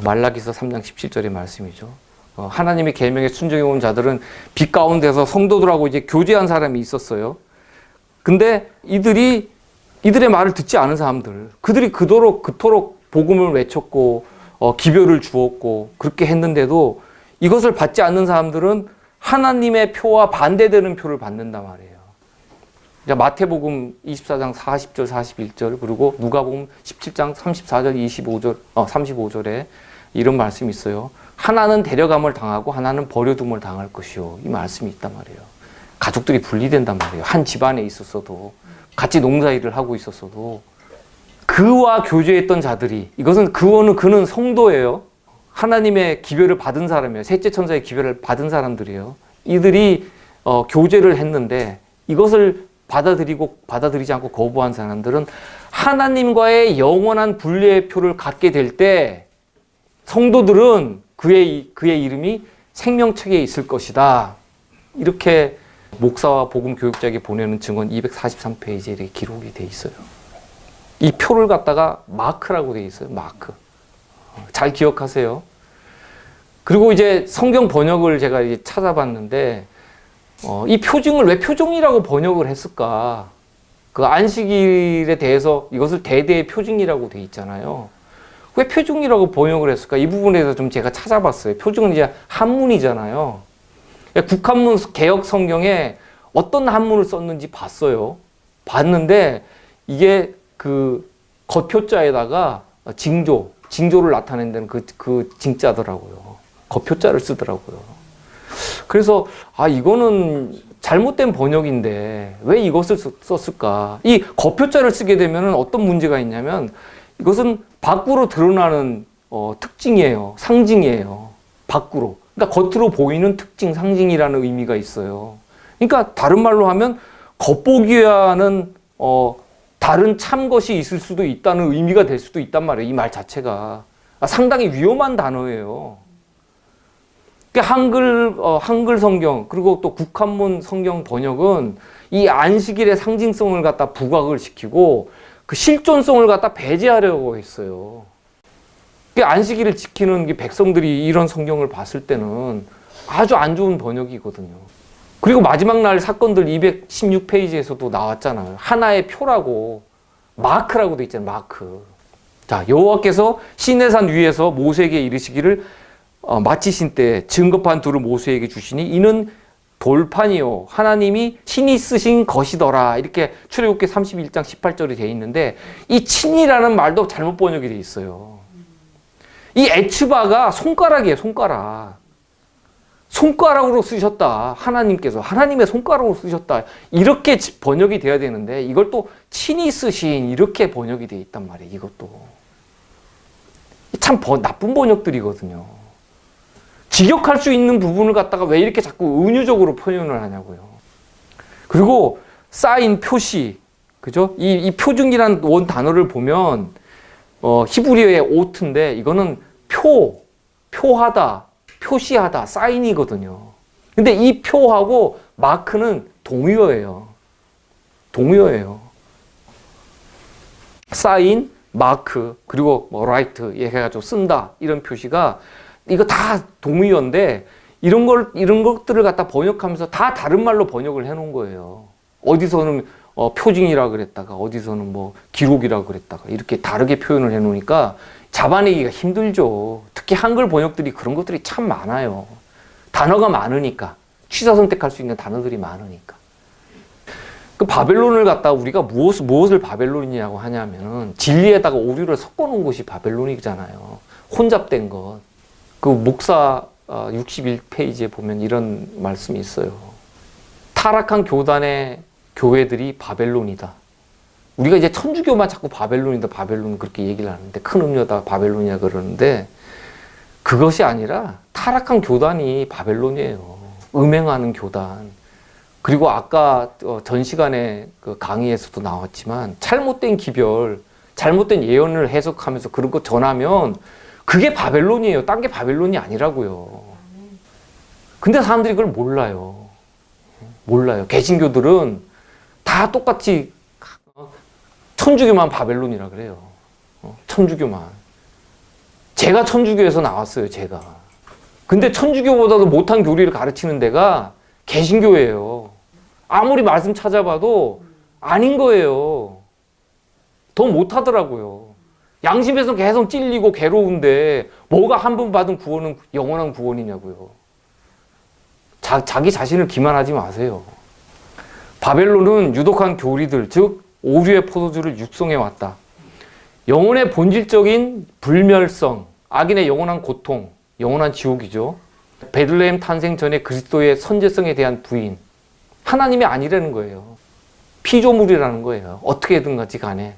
말라기서 3장 17절의 말씀이죠. 하나님의 계명에 순종해 온 자들은 빛 가운데서 성도들하고 이제 교제한 사람이 있었어요. 근데 이들의 말을 듣지 않은 사람들, 그들이 그토록 복음을 외쳤고 기별을 주었고 그렇게 했는데도 이것을 받지 않는 사람들은 하나님의 표와 반대되는 표를 받는단 말이에요. 마태복음 24장 40절 41절 그리고 누가복음 17장 34절 35절에 이런 말씀이 있어요. 하나는 데려감을 당하고 하나는 버려둠을 당할 것이요. 이 말씀이 있단 말이에요. 가족들이 분리된단 말이에요. 한 집안에 있었어도 같이 농사일을 하고 있었어도 그와 교제했던 자들이 이것은 그는 성도예요. 하나님의 기별을 받은 사람이에요. 셋째 천사의 기별을 받은 사람들이에요. 이들이 교제를 했는데 이것을 받아들이지 않고 거부한 사람들은 하나님과의 영원한 분리의 표를 갖게 될 때 성도들은 그의 이름이 생명책에 있을 것이다. 이렇게 목사와 복음 교육자에게 보내는 증언 243페이지에 이렇게 기록이 돼 있어요. 이 표를 갖다가 마크라고 돼 있어요. 마크. 잘 기억하세요. 그리고 이제 성경 번역을 제가 이제 찾아봤는데 이 표징을 왜 표징이라고 번역을 했을까? 그 안식일에 대해서 이것을 대대의 표징이라고 돼 있잖아요. 왜 표징이라고 번역을 했을까? 이 부분에 대해서 좀 제가 찾아봤어요. 표징은 이제 한문이잖아요. 국한문 개역 성경에 어떤 한문을 썼는지 봤어요. 봤는데 이게 그 겉표자에다가 징조를 나타낸 데는 그 징자더라고요. 겉표자를 쓰더라고요. 그래서 이거는 잘못된 번역인데 왜 이것을 썼을까? 이 겉표자를 쓰게 되면 어떤 문제가 있냐면 이것은 밖으로 드러나는 특징이에요. 상징이에요. 밖으로. 그러니까 겉으로 보이는 특징, 상징이라는 의미가 있어요. 그러니까 다른 말로 하면 겉보기와는 다른 참 것이 있을 수도 있다는 의미가 될 수도 있단 말이에요. 이 말 자체가. 상당히 위험한 단어예요. 그러니까 한글 성경, 그리고 또 국한문 성경 번역은 이 안식일의 상징성을 갖다 부각을 시키고 그 실존성을 갖다 배제하려고 했어요. 그러니까 안식일을 지키는 백성들이 이런 성경을 봤을 때는 아주 안 좋은 번역이거든요. 그리고 마지막 날 사건들 216페이지에서도 나왔잖아요. 하나의 표라고, 마크라고 돼 있잖아요. 마크. 자, 여호와께서 시내산 위에서 모세에게 이르시기를 마치신 때 증거판 둘을 모세에게 주시니 이는 돌판이요 하나님이 친히 쓰신 것이더라. 이렇게 출애굽기 31장 18절이 되어 있는데 이 친이라는 말도 잘못 번역이 되어 있어요. 이 에츠바가 손가락이에요. 손가락으로 쓰셨다. 하나님께서 하나님의 손가락으로 쓰셨다. 이렇게 번역이 돼야 되는데 이걸 또 친히 쓰신 이렇게 번역이 되어 있단 말이에요. 이것도 참 나쁜 번역들이거든요. 직역할 수 있는 부분을 갖다가 왜 이렇게 자꾸 은유적으로 표현을 하냐고요. 그리고 사인, 표시, 그죠? 이 표징이라는 원 단어를 보면 히브리어의 오트인데 이거는 표하다, 표시하다, 사인이거든요. 근데 이 표하고 마크는 동의어예요. 사인, 마크, 그리고 라이트 해가지고 쓴다 이런 표시가 이거 다 동의어인데 이런 것들을 갖다 번역하면서 다 다른 말로 번역을 해놓은 거예요. 어디서는 표징이라 그랬다가 어디서는 뭐 기록이라 그랬다가 이렇게 다르게 표현을 해놓으니까 잡아내기가 힘들죠. 특히 한글 번역들이 그런 것들이 참 많아요. 단어가 많으니까 취사 선택할 수 있는 단어들이 많으니까. 그 바벨론을 갖다 우리가 무엇을 바벨론이냐고 하냐면은 진리에다가 오류를 섞어놓은 것이 바벨론이잖아요. 혼잡된 것. 그 목사 61페이지에 보면 이런 말씀이 있어요. 타락한 교단의 교회들이 바벨론이다. 우리가 이제 천주교만 자꾸 바벨론이다, 바벨론 그렇게 얘기를 하는데 큰 음료다, 바벨론이야 그러는데 그것이 아니라 타락한 교단이 바벨론이에요. 음행하는 교단. 그리고 아까 전 시간에 그 강의에서도 나왔지만 잘못된 기별, 잘못된 예언을 해석하면서 그런 거 전하면 그게 바벨론이에요. 딴 게 바벨론이 아니라고요. 근데 사람들이 그걸 몰라요. 개신교들은 다 똑같이 천주교만 바벨론이라 그래요. 천주교만. 제가 천주교에서 나왔어요. 제가. 근데 천주교보다도 못한 교리를 가르치는 데가 개신교예요. 아무리 말씀 찾아봐도 아닌 거예요. 더 못하더라고요. 양심에서 계속 찔리고 괴로운데 뭐가 한 번 받은 구원은 영원한 구원이냐고요. 자기 자신을 기만하지 마세요. 바벨론은 유독한 교리들, 즉 오류의 포도주를 육성해 왔다. 영혼의 본질적인 불멸성, 악인의 영원한 고통, 영원한 지옥이죠. 베들레헴 탄생 전에 그리스도의 선제성에 대한 부인, 하나님이 아니라는 거예요. 피조물이라는 거예요. 어떻게든 간에.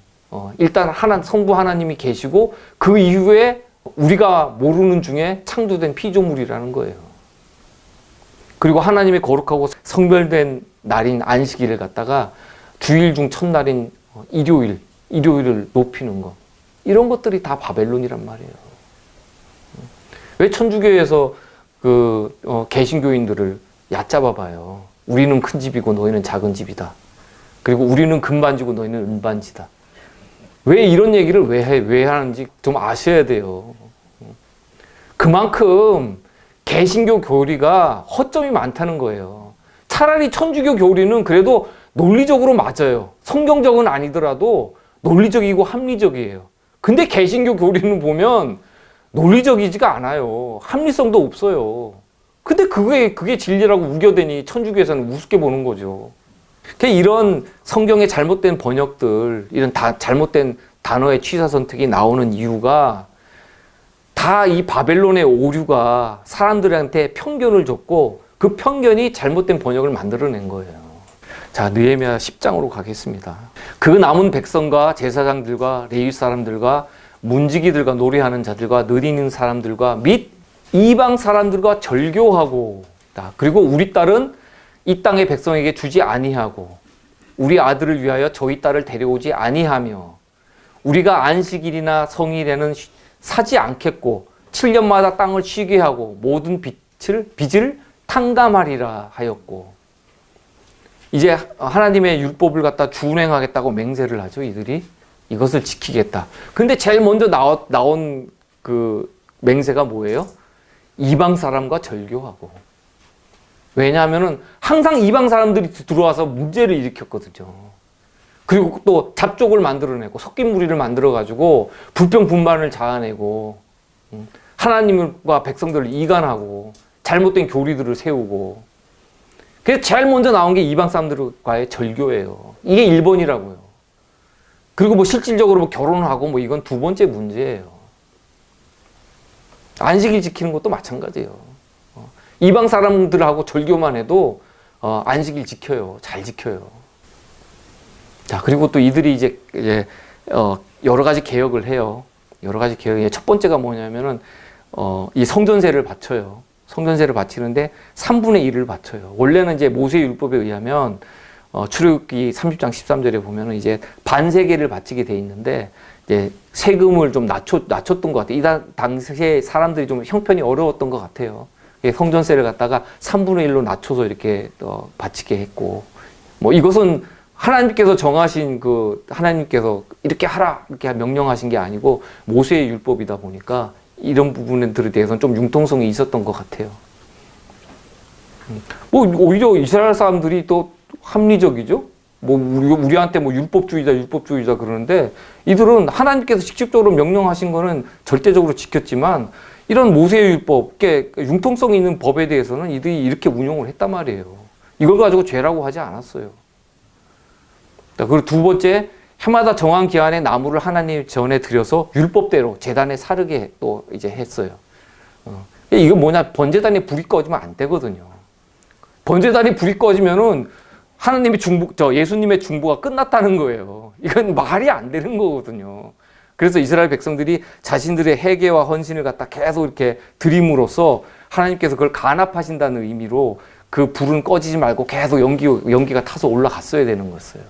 일단 성부 하나님이 계시고 그 이후에 우리가 모르는 중에 창조된 피조물이라는 거예요. 그리고 하나님의 거룩하고 성별된 날인 안식일을 갖다가 주일 중 첫날인 일요일을 높이는 것. 이런 것들이 다 바벨론이란 말이에요. 왜 천주교에서 개신교인들을 얕잡아봐요. 우리는 큰 집이고 너희는 작은 집이다. 그리고 우리는 금반지고 너희는 은반지다. 왜 이런 얘기를 왜 하는지 좀 아셔야 돼요. 그만큼 개신교 교리가 허점이 많다는 거예요. 차라리 천주교 교리는 그래도 논리적으로 맞아요. 성경적은 아니더라도 논리적이고 합리적이에요. 근데 개신교 교리는 보면 논리적이지가 않아요. 합리성도 없어요. 근데 그게 진리라고 우겨대니 천주교에서는 우습게 보는 거죠. 이런 성경의 잘못된 번역들, 이런 잘못된 단어의 취사 선택이 나오는 이유가 다 이 바벨론의 오류가 사람들한테 편견을 줬고 그 편견이 잘못된 번역을 만들어낸 거예요. 자, 느헤미야 10장으로 가겠습니다. 그 남은 백성과 제사장들과 레위 사람들과 문지기들과 노래하는 자들과 느리는 사람들과 및 이방 사람들과 절교하고, 그리고 우리 딸은 이 땅의 백성에게 주지 아니하고 우리 아들을 위하여 저희 딸을 데려오지 아니하며 우리가 안식일이나 성일에는 사지 않겠고 7년마다 땅을 쉬게 하고 모든 빚을 탕감하리라 하였고. 이제 하나님의 율법을 갖다 준행하겠다고 맹세를 하죠. 이들이 이것을 지키겠다. 근데 제일 먼저 나온 그 맹세가 뭐예요? 이방 사람과 절교하고. 왜냐하면은 항상 이방 사람들이 들어와서 문제를 일으켰거든요. 그리고 또 잡족을 만들어내고 섞인 무리를 만들어가지고 불평분반을 자아내고 하나님과 백성들을 이간하고 잘못된 교리들을 세우고. 그래서 제일 먼저 나온 게 이방 사람들과의 절교예요. 이게 1번이라고요. 그리고 뭐 실질적으로 뭐 결혼하고 뭐 이건 두 번째 문제예요. 안식일 지키는 것도 마찬가지예요. 이방 사람들하고 절교만 해도 안식일 지켜요. 잘 지켜요. 자, 그리고 또 이들이 이제 여러 가지 개혁을 해요. 여러 가지 개혁. 첫 번째가 뭐냐면은 이 성전세를 바쳐요. 성전세를 바치는데 3분의 1을 바쳐요. 원래는 이제 모세 율법에 의하면 출애굽기 30장 13절에 보면은 이제 반세계를 바치게 돼 있는데 이제 세금을 좀 낮췄던 것 같아요. 이 당시에 사람들이 좀 형편이 어려웠던 것 같아요. 성전세를 갖다가 3분의 1로 낮춰서 이렇게 바치게 했고, 뭐 이것은 하나님께서 정하신 하나님께서 이렇게 하라 이렇게 명령하신 게 아니고 모세의 율법이다 보니까 이런 부분들에 대해서는 좀 융통성이 있었던 것 같아요. 뭐 오히려 이스라엘 사람들이 또 합리적이죠. 뭐 우리한테 뭐 율법주의자 그러는데 이들은 하나님께서 직접적으로 명령하신 거는 절대적으로 지켰지만 이런 모세의 율법, 융통성이 있는 법에 대해서는 이들이 이렇게 운용을 했단 말이에요. 이걸 가지고 죄라고 하지 않았어요. 그리고 두 번째, 해마다 정한 기한에 나무를 하나님 전에 들여서 율법대로 제단에 사르게 또 이제 했어요. 이거 뭐냐, 번제단에 불이 꺼지면 안 되거든요. 번제단에 불이 꺼지면은 예수님의 중보가 끝났다는 거예요. 이건 말이 안 되는 거거든요. 그래서 이스라엘 백성들이 자신들의 회개와 헌신을 갖다 계속 이렇게 드림으로써 하나님께서 그걸 간합하신다는 의미로 그 불은 꺼지지 말고 계속 연기가 타서 올라갔어야 되는 거였어요.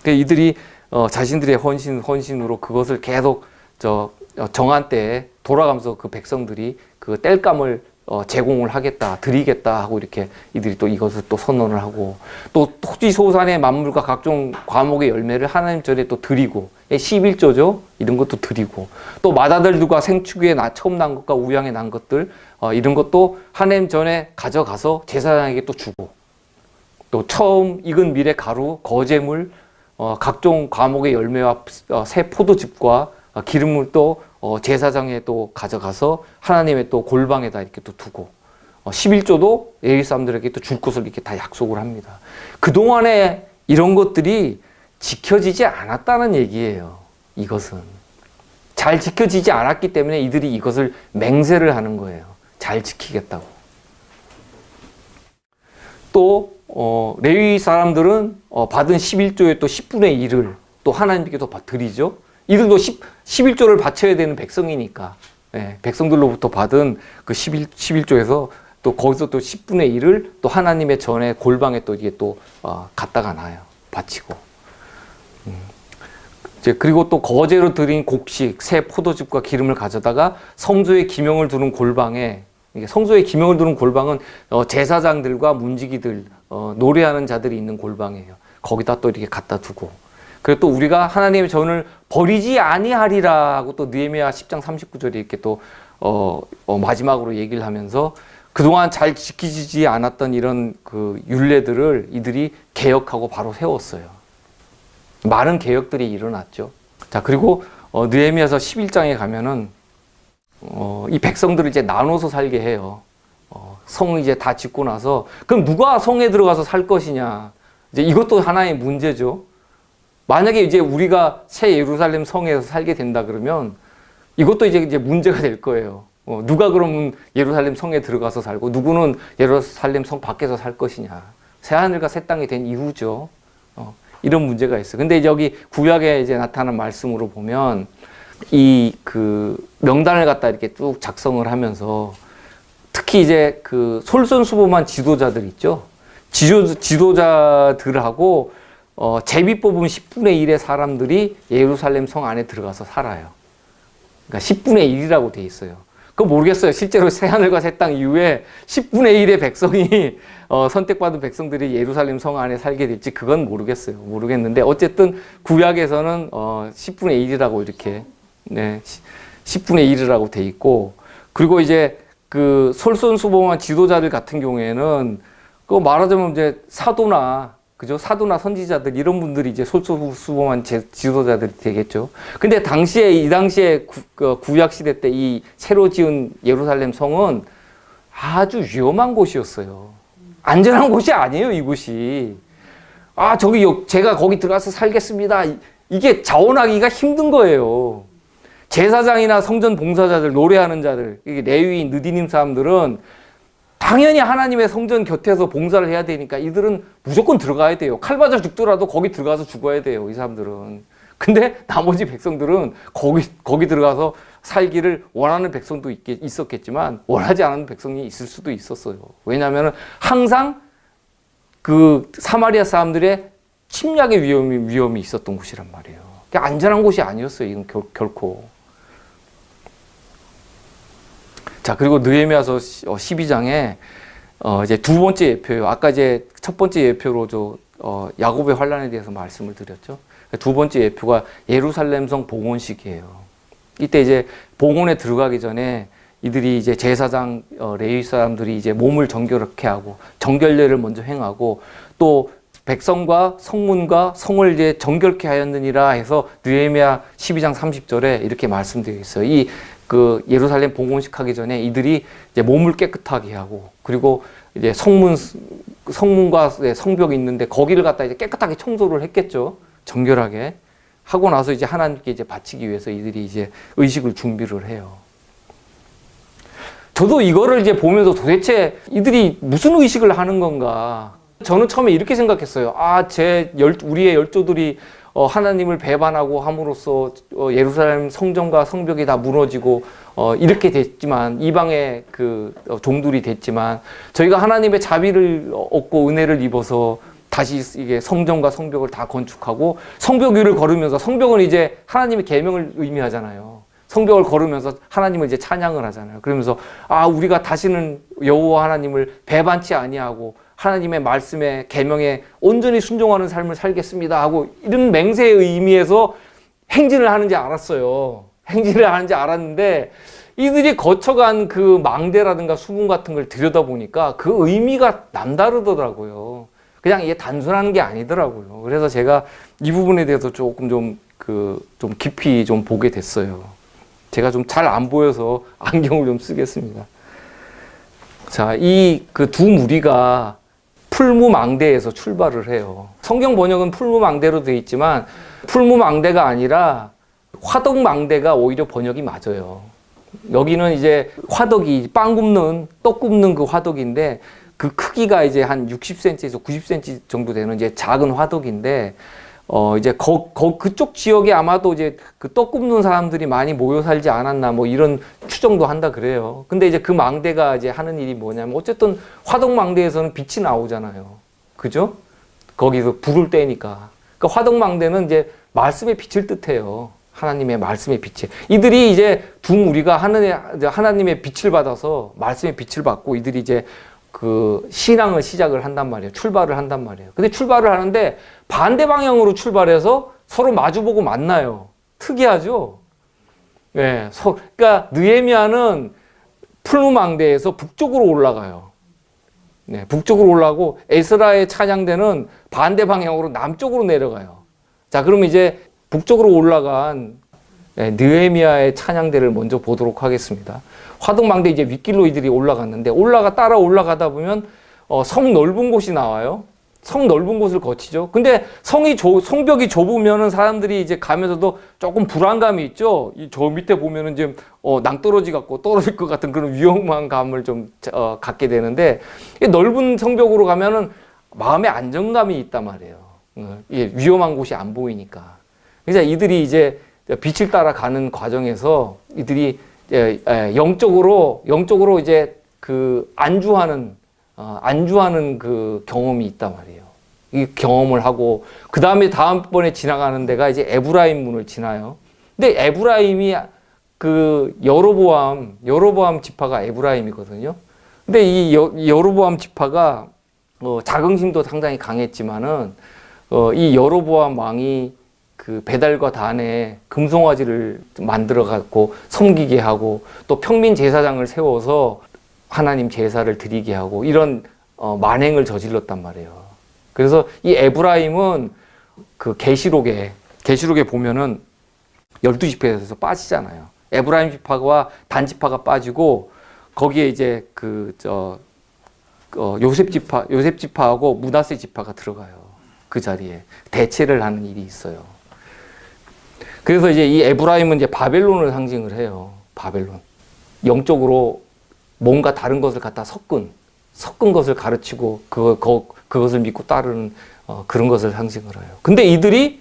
그러니까 이들이 자신들의 헌신으로 그것을 계속 정한 때에 돌아가면서 그 백성들이 그 땔감을 제공을 하겠다, 드리겠다 하고 이렇게 이들이 또 이것을 또 선언을 하고, 또 토지 소산의 만물과 각종 과목의 열매를 하나님 전에 또 드리고, 11조죠. 이런 것도 드리고, 또 맏아들들과 생축에 처음 난 것과 우양에 난 것들, 이런 것도 하나님 전에 가져가서 제사장에게 또 주고, 또 처음 익은 밀의 가루, 거제물, 각종 과목의 열매와 새 포도즙과 기름을 또 제사장에 또 가져가서 하나님의 또 골방에다 이렇게 또 두고, 11조도 레위 사람들에게 또 줄 것을 이렇게 다 약속을 합니다. 그동안에 이런 것들이 지켜지지 않았다는 얘기예요. 이것은 잘 지켜지지 않았기 때문에 이들이 이것을 맹세를 하는 거예요. 잘 지키겠다고. 또 레위 사람들은 받은 11조의 또 10분의 1을 또 하나님께 또 드리죠. 이들도 11조를 바쳐야 되는 백성이니까, 백성들로부터 받은 그 11조에서 또 거기서 또 10분의 1을 또 하나님의 전에 골방에 또 이게 또 갖다가 놔요. 바치고. 그리고 또 거제로 드린 곡식, 새 포도즙과 기름을 가져다가 성소에 기명을 두는 골방에 이게 성소에 기명을 두는 골방은 제사장들과 문지기들, 노래하는 자들이 있는 골방이에요. 거기다 또 이렇게 갖다 두고. 그리고 또 우리가 하나님의 전을 버리지 아니하리라 하고 또 느헤미야 10장 39절에 이렇게 또 마지막으로 얘기를 하면서 그동안 잘 지키지 않았던 이런 그 율례들을 이들이 개혁하고 바로 세웠어요. 많은 개혁들이 일어났죠. 자, 그리고 느헤미야서 11장에 가면은 이 백성들을 이제 나눠서 살게 해요. 성을 이제 다 짓고 나서 그럼 누가 성에 들어가서 살 것이냐? 이제 이것도 하나의 문제죠. 만약에 이제 우리가 새 예루살렘 성에서 살게 된다 그러면 이것도 이제 문제가 될 거예요. 누가 그러면 예루살렘 성에 들어가서 살고 누구는 예루살렘 성 밖에서 살 것이냐. 새하늘과 새 땅이 된 이후죠. 이런 문제가 있어요. 근데 여기 구약에 이제 나타난 말씀으로 보면 이 그 명단을 갖다 이렇게 쭉 작성을 하면서 특히 이제 그 솔선수범한 지도자들 있죠. 지도자들하고 제비 뽑은 10분의 1의 사람들이 예루살렘 성 안에 들어가서 살아요. 그러니까 10분의 1이라고 돼 있어요. 그거 모르겠어요. 실제로 새하늘과 새 땅 이후에 10분의 1의 백성이 선택받은 백성들이 예루살렘 성 안에 살게 될지 그건 모르겠어요. 모르겠는데 어쨌든 구약에서는 10분의 1이라고 이렇게 10분의 1이라고 돼 있고 그리고 이제 그 솔선수범한 지도자들 같은 경우에는 그 말하자면 이제 사도나 사도나 선지자들 이런 분들이 이제 솔선수범한 지도자들이 되겠죠. 근데 이 당시에 구약 시대 때 이 새로 지은 예루살렘 성은 아주 위험한 곳이었어요. 안전한 곳이 아니에요, 이곳이. 제가 거기 들어가서 살겠습니다. 이게 자원하기가 힘든 거예요. 제사장이나 성전 봉사자들, 노래하는 자들, 레위인, 느디님 사람들은 당연히 하나님의 성전 곁에서 봉사를 해야 되니까 이들은 무조건 들어가야 돼요. 칼 맞아 죽더라도 거기 들어가서 죽어야 돼요, 이 사람들은. 근데 나머지 백성들은 거기 들어가서 살기를 원하는 백성도 있었겠지만 원하지 않은 백성이 있을 수도 있었어요. 왜냐하면 항상 그 사마리아 사람들의 침략의 위험이 있었던 곳이란 말이에요. 안전한 곳이 아니었어요, 이건 결코. 자, 그리고 느헤미야서 12장에 이제 두 번째 예표예요. 아까 이제 첫 번째 예표로 야곱의 환란에 대해서 말씀을 드렸죠. 두 번째 예표가 예루살렘성 봉헌식이에요. 이때 이제 봉헌에 들어가기 전에 이들이 이제 제사장 레위 사람들이 이제 몸을 정결케 하고 정결례를 먼저 행하고 또 백성과 성문과 성을 이제 정결케 하였느니라 해서 느헤미야 12장 30절에 이렇게 말씀되어 있어요. 그 예루살렘 봉헌식 하기 전에 이들이 이제 몸을 깨끗하게 하고 그리고 이제 성문과 성벽이 있는데 거기를 갖다 이제 깨끗하게 청소를 했겠죠. 정결하게 하고 나서 이제 하나님께 이제 바치기 위해서 이들이 이제 의식을 준비를 해요. 저도 이거를 이제 보면서 도대체 이들이 무슨 의식을 하는 건가? 저는 처음에 이렇게 생각했어요. 우리의 열조들이 하나님을 배반하고 함으로써 예루살렘 성전과 성벽이 다 무너지고 이렇게 됐지만 이방의 그 종들이 됐지만 저희가 하나님의 자비를 얻고 은혜를 입어서 다시 이게 성전과 성벽을 다 건축하고 성벽 위를 걸으면서 성벽은 이제 하나님의 계명을 의미하잖아요. 성벽을 걸으면서 하나님을 이제 찬양을 하잖아요. 그러면서 우리가 다시는 여호와 하나님을 배반치 아니하고 하나님의 말씀에 계명에 온전히 순종하는 삶을 살겠습니다 하고 이런 맹세의 의미에서 행진을 하는지 알았어요. 행진을 하는지 알았는데 이들이 거쳐간 그 망대라든가 수분 같은 걸 들여다보니까 그 의미가 남다르더라고요. 그냥 이게 단순한 게 아니더라고요. 그래서 제가 이 부분에 대해서 조금 좀 깊이 좀 보게 됐어요. 제가 좀 잘 안 보여서 안경을 좀 쓰겠습니다. 자, 이 그 두 무리가 풀무망대에서 출발을 해요. 성경 번역은 풀무망대로 되어 있지만 풀무망대가 아니라 화덕망대가 오히려 번역이 맞아요. 여기는 이제 화덕이 떡 굽는 그 화덕인데 그 크기가 이제 한 60cm에서 90cm 정도 되는 이제 작은 화덕인데 이제 그쪽 지역에 아마도 이제 그 떡 굽는 사람들이 많이 모여 살지 않았나 뭐 이런 추정도 한다 그래요. 근데 이제 그 망대가 이제 하는 일이 뭐냐면 어쨌든 화덕 망대에서는 빛이 나오잖아요. 그죠? 거기서 불을 떼니까. 그러니까 화덕 망대는 이제 말씀의 빛을 뜻해요. 하나님의 말씀의 빛이. 이들이 이제 두 무리가 하나님의 빛을 받아서 말씀의 빛을 받고 이들이 이제 그 신앙을 시작을 한단 말이에요. 출발을 한단 말이에요. 근데 출발을 하는데 반대 방향으로 출발해서 서로 마주보고 만나요. 특이하죠? 예. 그러니까 느헤미야는 풀무망대에서 북쪽으로 올라가요. 네, 북쪽으로 올라가고 에스라의 찬양대는 반대 방향으로 남쪽으로 내려가요. 자, 그럼 이제 북쪽으로 올라간 느헤미야의 찬양대를 먼저 보도록 하겠습니다. 화덕망대 이제 윗길로 이들이 올라갔는데 따라 올라가다 보면 성 넓은 곳이 나와요. 성 넓은 곳을 거치죠. 근데 성벽이 좁으면은 사람들이 이제 가면서도 조금 불안감이 있죠. 저 밑에 보면은 지금 낭떠러지 같고 떨어질 것 같은 그런 위험한 감을 좀 갖게 되는데, 넓은 성벽으로 가면은 마음의 안정감이 있단 말이에요. 위험한 곳이 안 보이니까. 그래서 이들이 이제 빛을 따라가는 과정에서 이들이 영적으로 이제 그 안주하는 그 경험이 있단 말이에요. 이 경험을 하고, 그 다음에 다음번에 지나가는 데가 이제 에브라임 문을 지나요. 근데 에브라임이 그 여로보암 지파가 에브라임이거든요. 근데 이 여로보암 지파가 자긍심도 상당히 강했지만은 이 여로보암 왕이 그 배달과 단에 금송아지를 만들어 갖고 섬기게 하고, 또 평민 제사장을 세워서 하나님 제사를 드리게 하고, 이런 만행을 저질렀단 말이에요. 그래서 이 에브라임은 그 계시록에 보면은 12지파에서 빠지잖아요. 에브라임 지파와 단 지파가 빠지고, 거기에 이제 요셉 지파하고 므낫세 지파가 들어가요. 그 자리에 대체를 하는 일이 있어요. 그래서 이제 이 에브라임은 이제 바벨론을 상징을 해요. 바벨론. 영적으로 뭔가 다른 것을 갖다 섞은 것을 가르치고 그것을 믿고 따르는 그런 것을 상징을 해요. 근데 이들이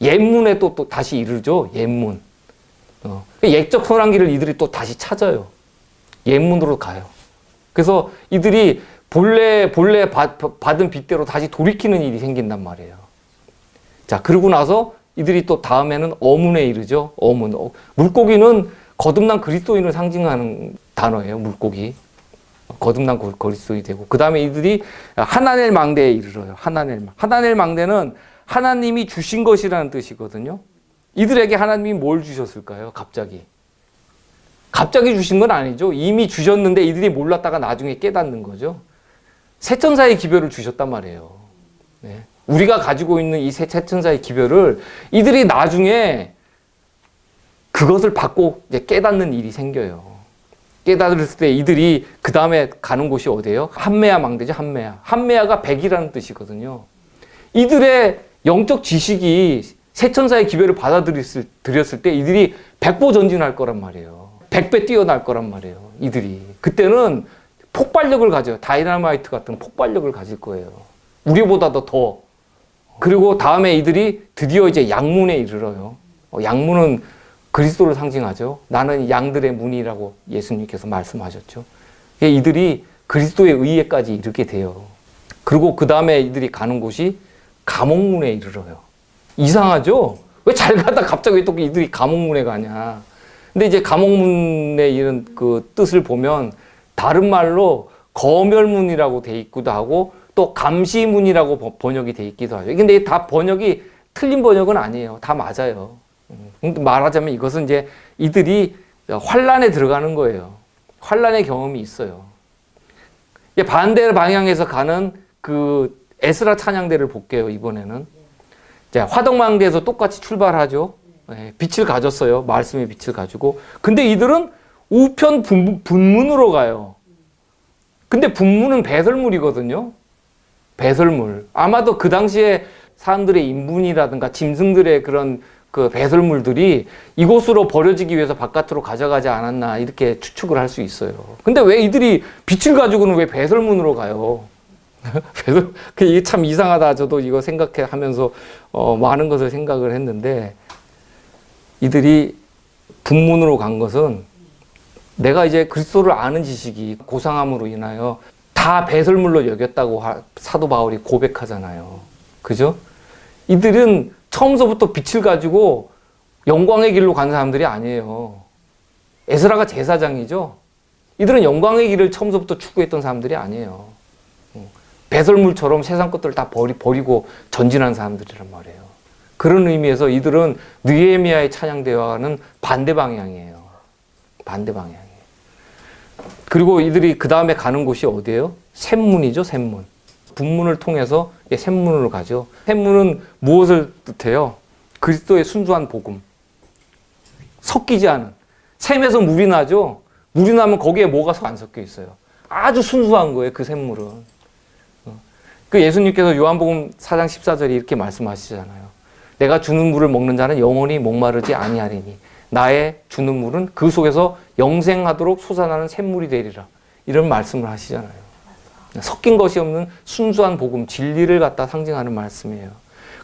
옛문에 또 다시 이르죠. 옛문. 옛적 선한기를 이들이 또 다시 찾아요. 옛문으로 가요. 그래서 이들이 본래 받은 빚대로 다시 돌이키는 일이 생긴단 말이에요. 자, 그러고 나서 이들이 또 다음에는 어문에 이르죠. 어문. 물고기는 거듭난 그리스도인을 상징하는 단어예요. 물고기. 거듭난 그리스도인이 되고, 그 다음에 이들이 하나넬 망대에 이르러요. 하나넬 망대는 하나님이 주신 것이라는 뜻이거든요. 이들에게 하나님이 뭘 주셨을까요? 갑자기 주신 건 아니죠. 이미 주셨는데 이들이 몰랐다가 나중에 깨닫는 거죠. 세천사의 기별을 주셨단 말이에요. 네. 우리가 가지고 있는 이 세천사의 기별을 이들이 나중에 그것을 받고 이제 깨닫는 일이 생겨요. 깨달을 때 이들이 그 다음에 가는 곳이 어디예요? 한메아 망대죠. 한메아가 백이라는 뜻이거든요. 이들의 영적 지식이 세천사의 기별을 받아들였을 때 이들이 100보 전진할 거란 말이에요. 100배 뛰어날 거란 말이에요. 이들이 그때는 폭발력을 가져요. 다이너마이트 같은 폭발력을 가질 거예요. 우리보다도 더. 그리고 다음에 이들이 드디어 이제 양문에 이르러요. 양문은 그리스도를 상징하죠. 나는 양들의 문이라고 예수님께서 말씀하셨죠. 이들이 그리스도의 의에까지 이르게 돼요. 그리고 그 다음에 이들이 가는 곳이 감옥문에 이르러요. 이상하죠? 왜 잘 가다 갑자기 또 이들이 감옥문에 가냐. 근데 이제 감옥문에 이런 그 뜻을 보면 다른 말로 거멸문이라고 돼 있기도 하고, 또 감시문이라고 번역이 돼 있기도 하죠. 근데 다 번역이 틀린 번역은 아니에요. 다 맞아요. 말하자면 이것은 이제 이들이 환란에 들어가는 거예요. 환란의 경험이 있어요. 반대 방향에서 가는 그 에스라 찬양대를 볼게요. 이번에는 화덕망대에서 똑같이 출발하죠. 빛을 가졌어요. 말씀의 빛을 가지고. 근데 이들은 우편 분문으로 가요. 근데 분문은 배설물이거든요. 배설물. 아마도 그 당시에 사람들의 인분이라든가 짐승들의 그런 그 배설물들이 이곳으로 버려지기 위해서 바깥으로 가져가지 않았나, 이렇게 추측을 할 수 있어요. 근데 왜 이들이 빛을 가지고는 왜 배설문으로 가요? 이게 참 이상하다. 저도 이거 생각하면서 많은 것을 생각을 했는데, 이들이 분문으로 간 것은 내가 이제 그리스도를 아는 지식이 고상함으로 인하여 다 배설물로 여겼다고 사도 바울이 고백하잖아요. 그죠? 이들은 처음서부터 빛을 가지고 영광의 길로 간 사람들이 아니에요. 에스라가 제사장이죠. 이들은 영광의 길을 처음부터 추구했던 사람들이 아니에요. 배설물처럼 세상 것들을 다 버리고 전진한 사람들이란 말이에요. 그런 의미에서 이들은 느헤미야의 찬양대와는 반대 방향이에요. 반대 방향이에요. 그리고 이들이 그 다음에 가는 곳이 어디예요? 샘문이죠, 샘문. 북문을 통해서 샘문으로 가죠. 샘문은 무엇을 뜻해요? 그리스도의 순수한 복음. 섞이지 않은. 샘에서 물이 나죠? 물이 나면 거기에 뭐가 안 섞여 있어요. 아주 순수한 거예요, 그 샘물은. 그 예수님께서 요한복음 4장 14절에 이렇게 말씀하시잖아요. 내가 주는 물을 먹는 자는 영원히 목마르지 아니하리니 나의 주는 물은 그 속에서 영생하도록 솟아나는 샘물이 되리라. 이런 말씀을 하시잖아요. 섞인 것이 없는 순수한 복음, 진리를 갖다 상징하는 말씀이에요.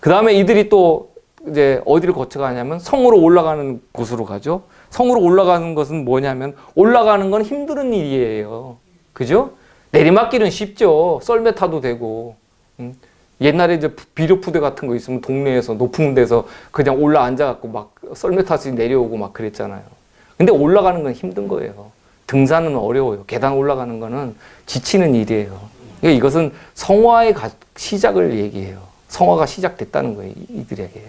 그 다음에 이들이 또 이제 어디를 거쳐가냐면 성으로 올라가는 곳으로 가죠. 성으로 올라가는 것은 뭐냐면 올라가는 건 힘든 일이에요. 그죠? 내리막길은 쉽죠. 썰매 타도 되고. 옛날에 이제 비료푸대 같은 거 있으면 동네에서 높은 데서 그냥 올라 앉아갖고 막 썰매 타서 내려오고 막 그랬잖아요. 근데 올라가는 건 힘든 거예요. 등산은 어려워요. 계단 올라가는 거는 지치는 일이에요. 그러니까 이것은 성화의 시작을 얘기해요. 성화가 시작됐다는 거예요, 이들에게.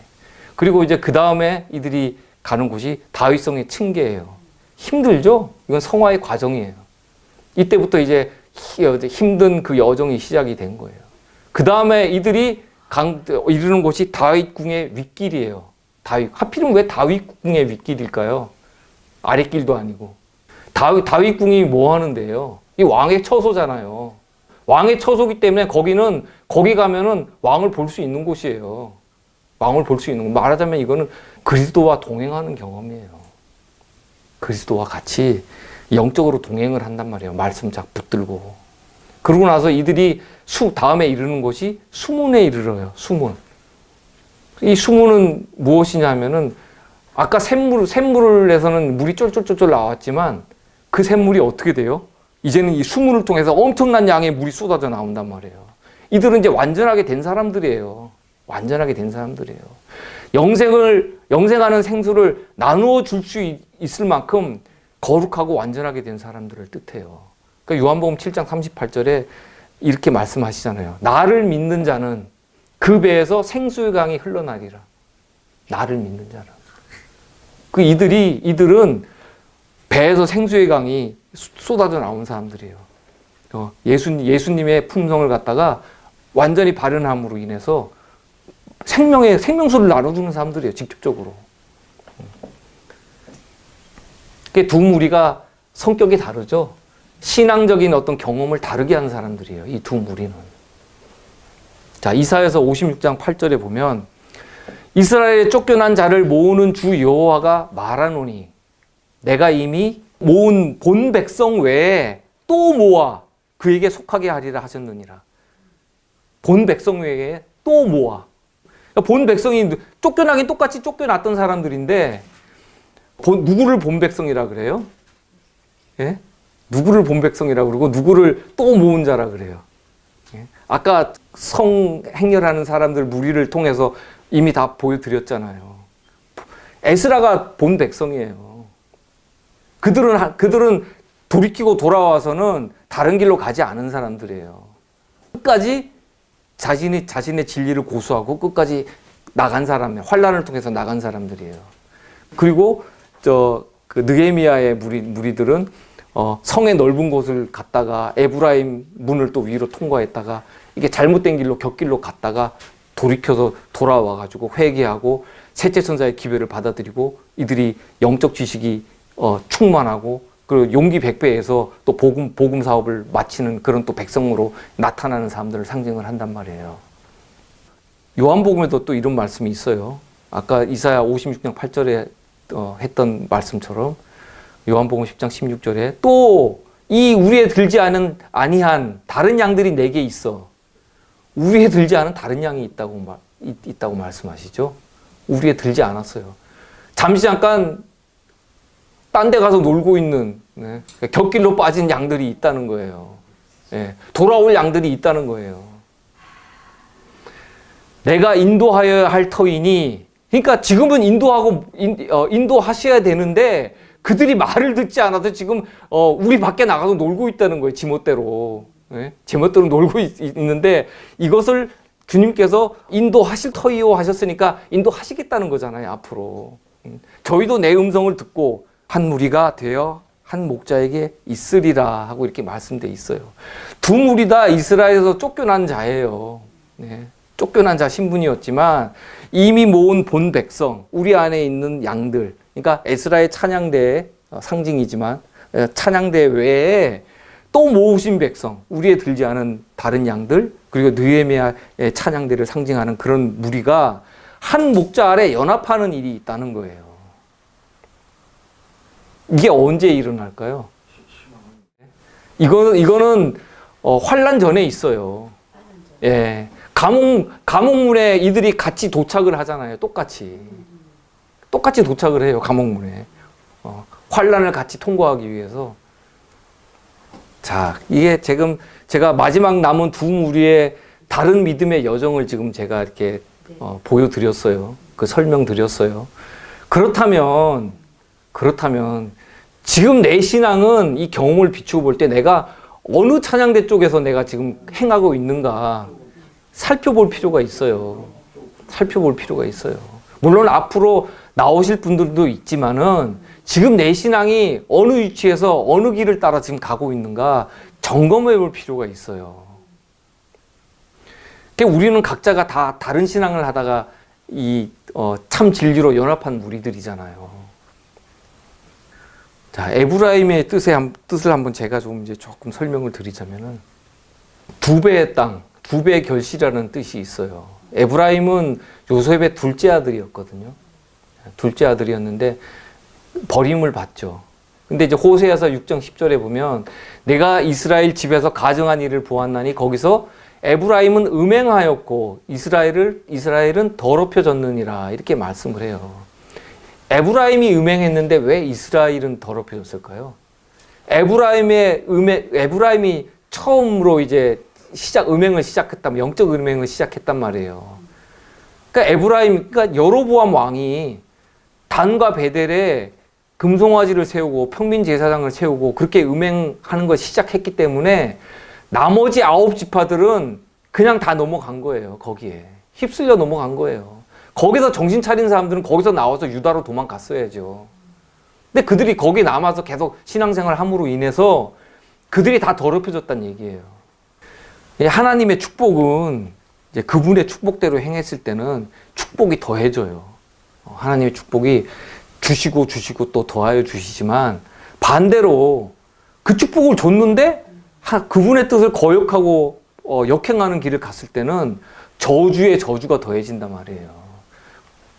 그리고 이제 그 다음에 이들이 가는 곳이 다윗성의 층계예요. 힘들죠? 이건 성화의 과정이에요. 이때부터 이제 힘든 그 여정이 시작이 된 거예요. 그 다음에 이들이 이르는 곳이 다윗궁의 윗길이에요. 하필이면 왜 다윗궁의 윗길일까요? 아랫길도 아니고. 다윗궁이 뭐 하는데요? 이 왕의 처소잖아요. 왕의 처소기 때문에 거기 가면은 왕을 볼 수 있는 곳이에요. 왕을 볼 수 있는 곳. 말하자면 이거는 그리스도와 동행하는 경험이에요. 그리스도와 같이 영적으로 동행을 한단 말이에요. 말씀 쫙 붙들고. 그러고 나서 이들이 다음에 이르는 곳이 수문에 이르러요. 수문. 이 수문은 무엇이냐면은 아까 샘물에서는 물이 쫄쫄쫄쫄 나왔지만 그 샘물이 어떻게 돼요? 이제는 이 수문을 통해서 엄청난 양의 물이 쏟아져 나온단 말이에요. 이들은 이제 완전하게 된 사람들이에요. 완전하게 된 사람들이에요. 영생하는 생수를 나누어 줄 수 있을 만큼 거룩하고 완전하게 된 사람들을 뜻해요. 그러니까 요한복음 7장 38절에 이렇게 말씀하시잖아요. 나를 믿는 자는 그 배에서 생수의 강이 흘러나리라. 나를 믿는 자는. 이들은 배에서 생수의 강이 쏟아져 나온 사람들이에요. 예수님의 품성을 갖다가 완전히 발현함으로 인해서 생명수를 나눠주는 사람들이에요. 직접적으로. 두 무리가 성격이 다르죠. 신앙적인 어떤 경험을 다르게 하는 사람들이에요. 이 두 무리는. 자, 이사야서 56장 8절에 보면 이스라엘에 쫓겨난 자를 모으는 주 여호와가 말하노니 내가 이미 모은 본 백성 외에 또 모아 그에게 속하게 하리라 하셨느니라. 본 백성 외에 또 모아. 본 백성이 쫓겨나긴 똑같이 쫓겨났던 사람들인데 누구를 본 백성이라 그래요? 예? 누구를 본 백성이라 그러고 누구를 또 모은 자라 그래요. 예? 아까 성행렬하는 사람들 무리를 통해서 이미 다 보여드렸잖아요. 에스라가 본 백성이에요. 그들은 돌이키고 돌아와서는 다른 길로 가지 않은 사람들이에요. 끝까지 자신의 진리를 고수하고 끝까지 나간 사람이에요. 환란을 통해서 나간 사람들이에요. 그리고 그 느헤미야의 무리들은 성의 넓은 곳을 갔다가 에브라임 문을 또 위로 통과했다가 이게 잘못된 길로 곁길로 갔다가 돌이켜서 돌아와가지고 회개하고 셋째 천사의 기별을 받아들이고 이들이 영적 지식이 충만하고 그리고 용기 백배에서 또 복음 사업을 마치는 그런 또 백성으로 나타나는 사람들을 상징을 한단 말이에요. 요한복음에도 또 이런 말씀이 있어요. 아까 이사야 56장 8절에 했던 말씀처럼 요한복음 10장 16절에 또 이 우리에 들지 아니한 다른 양들이 내게 있어. 우리에 들지 않은 다른 양이 있다고 말씀하시죠. 우리에 들지 않았어요. 잠시 잠깐 딴 데 가서 놀고 있는 곁길로 빠진 양들이 있다는 거예요. 돌아올 양들이 있다는 거예요. 내가 인도하여야 할 터이니 그러니까 지금은 인도하셔야 되는데 그들이 말을 듣지 않아서 지금 우리 밖에 나가서 놀고 있다는 거예요. 지멋대로. 예? 지멋대로 놀고 있는데 이것을 주님께서 인도하실 터이요 하셨으니까 인도하시겠다는 거잖아요. 앞으로. 저희도 내 음성을 듣고 한 무리가 되어 한 목자에게 있으리라 하고 이렇게 말씀되어 있어요. 두 무리 다 이스라엘에서 쫓겨난 자예요. 네. 쫓겨난 자 신분이었지만 이미 모은 본 백성, 우리 안에 있는 양들, 그러니까 에스라의 찬양대의 상징이지만 찬양대 외에 또 모으신 백성, 우리에 들지 않은 다른 양들, 그리고 느헤미야의 찬양대를 상징하는 그런 무리가 한 목자 아래 연합하는 일이 있다는 거예요. 이게 언제 일어날까요? 이거는 환란 전에 있어요. 예. 감옥문에 이들이 같이 도착을 하잖아요. 똑같이 도착을 해요. 감옥문에. 환란을 같이 통과하기 위해서. 자, 이게 지금 제가 마지막 남은 두 무리의 다른 믿음의 여정을 지금 제가 이렇게 보여드렸어요. 그 설명드렸어요. 그렇다면 지금 내 신앙은 이 경험을 비추어 볼 때 내가 어느 찬양대 쪽에서 내가 지금 행하고 있는가 살펴볼 필요가 있어요. 물론 앞으로 나오실 분들도 있지만은 지금 내 신앙이 어느 위치에서 어느 길을 따라 지금 가고 있는가 점검해 볼 필요가 있어요. 우리는 각자가 다 다른 신앙을 하다가 참 진리로 연합한 무리들이잖아요. 자, 에브라임의 뜻을 한번 제가 조금 설명을 드리자면은 두 배의 땅, 두 배의 결실이라는 뜻이 있어요. 에브라임은 요셉의 둘째 아들이었거든요. 둘째 아들이었는데 버림을 받죠. 근데 이제 호세아서 6장 10절에 보면 내가 이스라엘 집에서 가정한 일을 보았나니 거기서 에브라임은 음행하였고 이스라엘은 더럽혀졌느니라 이렇게 말씀을 해요. 에브라임이 음행했는데 왜 이스라엘은 더럽혀졌을까요? 에브라임이 처음으로 이제 음행을 시작했다면 영적 음행을 시작했단 말이에요. 그러니까 여로보암 왕이 단과 베델에 금송아지를 세우고 평민제사장을 세우고 그렇게 음행하는 걸 시작했기 때문에 나머지 9지파들은 그냥 다 넘어간 거예요. 거기에 휩쓸려 넘어간 거예요. 거기서 정신 차린 사람들은 거기서 나와서 유다로 도망갔어야죠. 근데 그들이 거기 남아서 계속 신앙생활 함으로 인해서 그들이 다 더럽혀졌다는 얘기예요. 하나님의 축복은 이제 그분의 축복대로 행했을 때는 축복이 더해져요. 하나님의 축복이 주시고 또 더하여 주시지만 반대로 그 축복을 줬는데 그분의 뜻을 거역하고 역행하는 길을 갔을 때는 저주의 저주가 더해진단 말이에요.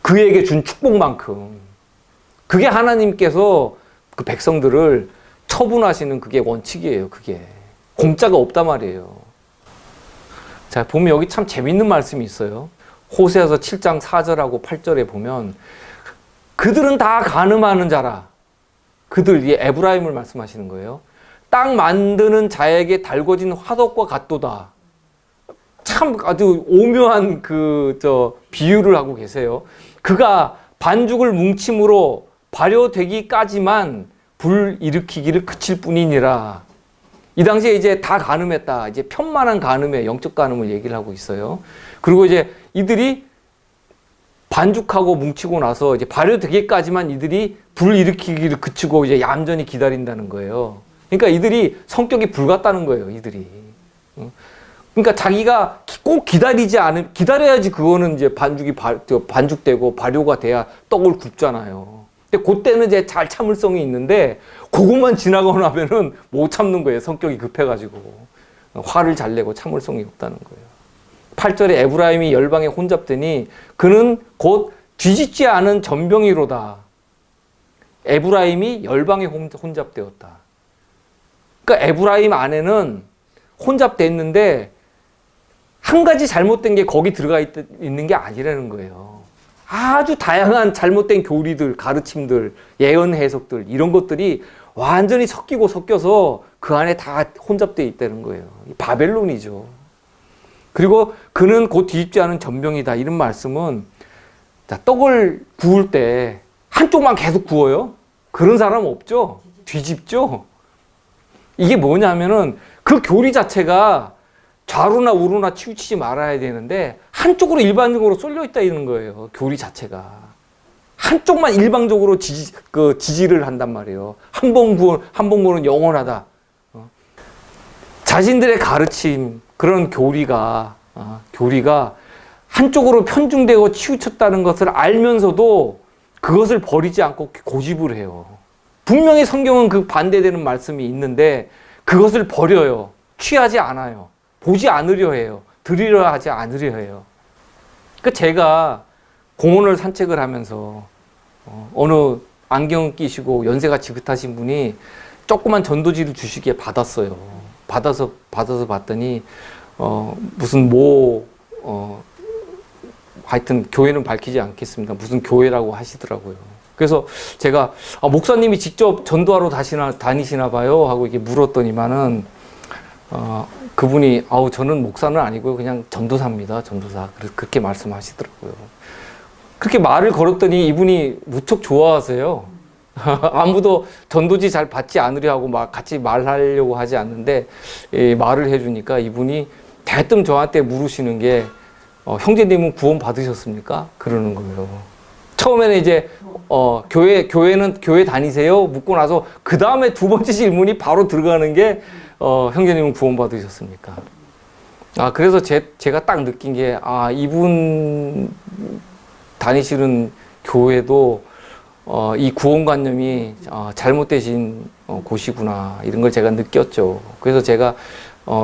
그에게 준 축복만큼. 그게 하나님께서 그 백성들을 처분하시는 그게 원칙이에요. 그게 공짜가 없단 말이에요. 자, 보면 여기 참 재밌는 말씀이 있어요. 호세아서 7장 4절하고 8절에 보면 그들은 다 간음하는 자라. 이 에브라임을 말씀하시는 거예요. 땅 만드는 자에게 달궈진 화덕과 같도다. 참 아주 오묘한 비유를 하고 계세요. 그가 반죽을 뭉침으로 발효되기까지만 불 일으키기를 그칠 뿐이니라. 이 당시에 이제 다 간음했다. 이제 편만한 간음에 영적 간음을 얘기를 하고 있어요. 그리고 이제 이들이 반죽하고 뭉치고 나서 이제 발효되기까지만 이들이 불 일으키기를 그치고 이제 얌전히 기다린다는 거예요. 그러니까 이들이 성격이 불같다는 거예요. 이들이. 그러니까 자기가 꼭 기다려야지 그거는 이제 반죽되고 발효가 돼야 떡을 굽잖아요. 근데 그때는 이제 잘 참을성이 있는데 그것만 지나가고 나면은 못 참는 거예요. 성격이 급해가지고. 화를 잘 내고 참을성이 없다는 거예요. 8절에 에브라임이 열방에 혼잡되니 그는 곧 뒤집지 않은 전병이로다. 에브라임이 열방에 혼잡되었다. 그러니까 에브라임 안에는 혼잡됐는데 한 가지 잘못된 게 거기 들어가 있는 게 아니라는 거예요. 아주 다양한 잘못된 교리들, 가르침들, 예언 해석들 이런 것들이 완전히 섞여서 그 안에 다 혼잡되어 있다는 거예요. 바벨론이죠. 그리고 그는 곧 뒤집지 않은 전병이다. 이런 말씀은 자, 떡을 구울 때 한쪽만 계속 구워요? 그런 사람 없죠? 뒤집죠? 이게 뭐냐면은 그 교리 자체가 좌로나 우로나 치우치지 말아야 되는데 한쪽으로 일반적으로 쏠려 있다 이런 거예요. 교리 자체가. 한쪽만 일방적으로 지지를 한단 말이에요. 한 번 구원 영원하다. 자신들의 가르침, 그런 교리가 한쪽으로 편중되고 치우쳤다는 것을 알면서도 그것을 버리지 않고 고집을 해요. 분명히 성경은 그 반대되는 말씀이 있는데 그것을 버려요. 취하지 않아요. 보지 않으려 해요. 들으려 하지 않으려 해요. 그 제가 공원을 산책을 하면서 어느 안경 끼시고 연세가 지긋하신 분이 조그만 전도지를 주시기에 받았어요. 받아서 봤더니 무슨 하여튼 교회는 밝히지 않겠습니다. 무슨 교회라고 하시더라고요. 그래서 제가 목사님이 직접 전도하러 다니시나 봐요 하고 이렇게 물었더니만은 그분이 저는 목사는 아니고요. 그냥 전도사입니다. 전도사. 그렇게 말씀하시더라고요. 그렇게 말을 걸었더니 이분이 무척 좋아하세요. 아무도 전도지 잘 받지 않으려 하고 같이 말하려고 하지 않는데 말을 해주니까 이분이 대뜸 저한테 물으시는 게 형제님은 구원 받으셨습니까? 그러는 거예요. 처음에는 이제 교회 다니세요? 묻고 나서 그 다음에 두 번째 질문이 바로 들어가는 게 형제님은 구원 받으셨습니까? 그래서 제가 딱 느낀 게 이분 다니시는 교회도 이 구원관념이 잘못되신 곳이구나 이런 걸 제가 느꼈죠. 그래서 제가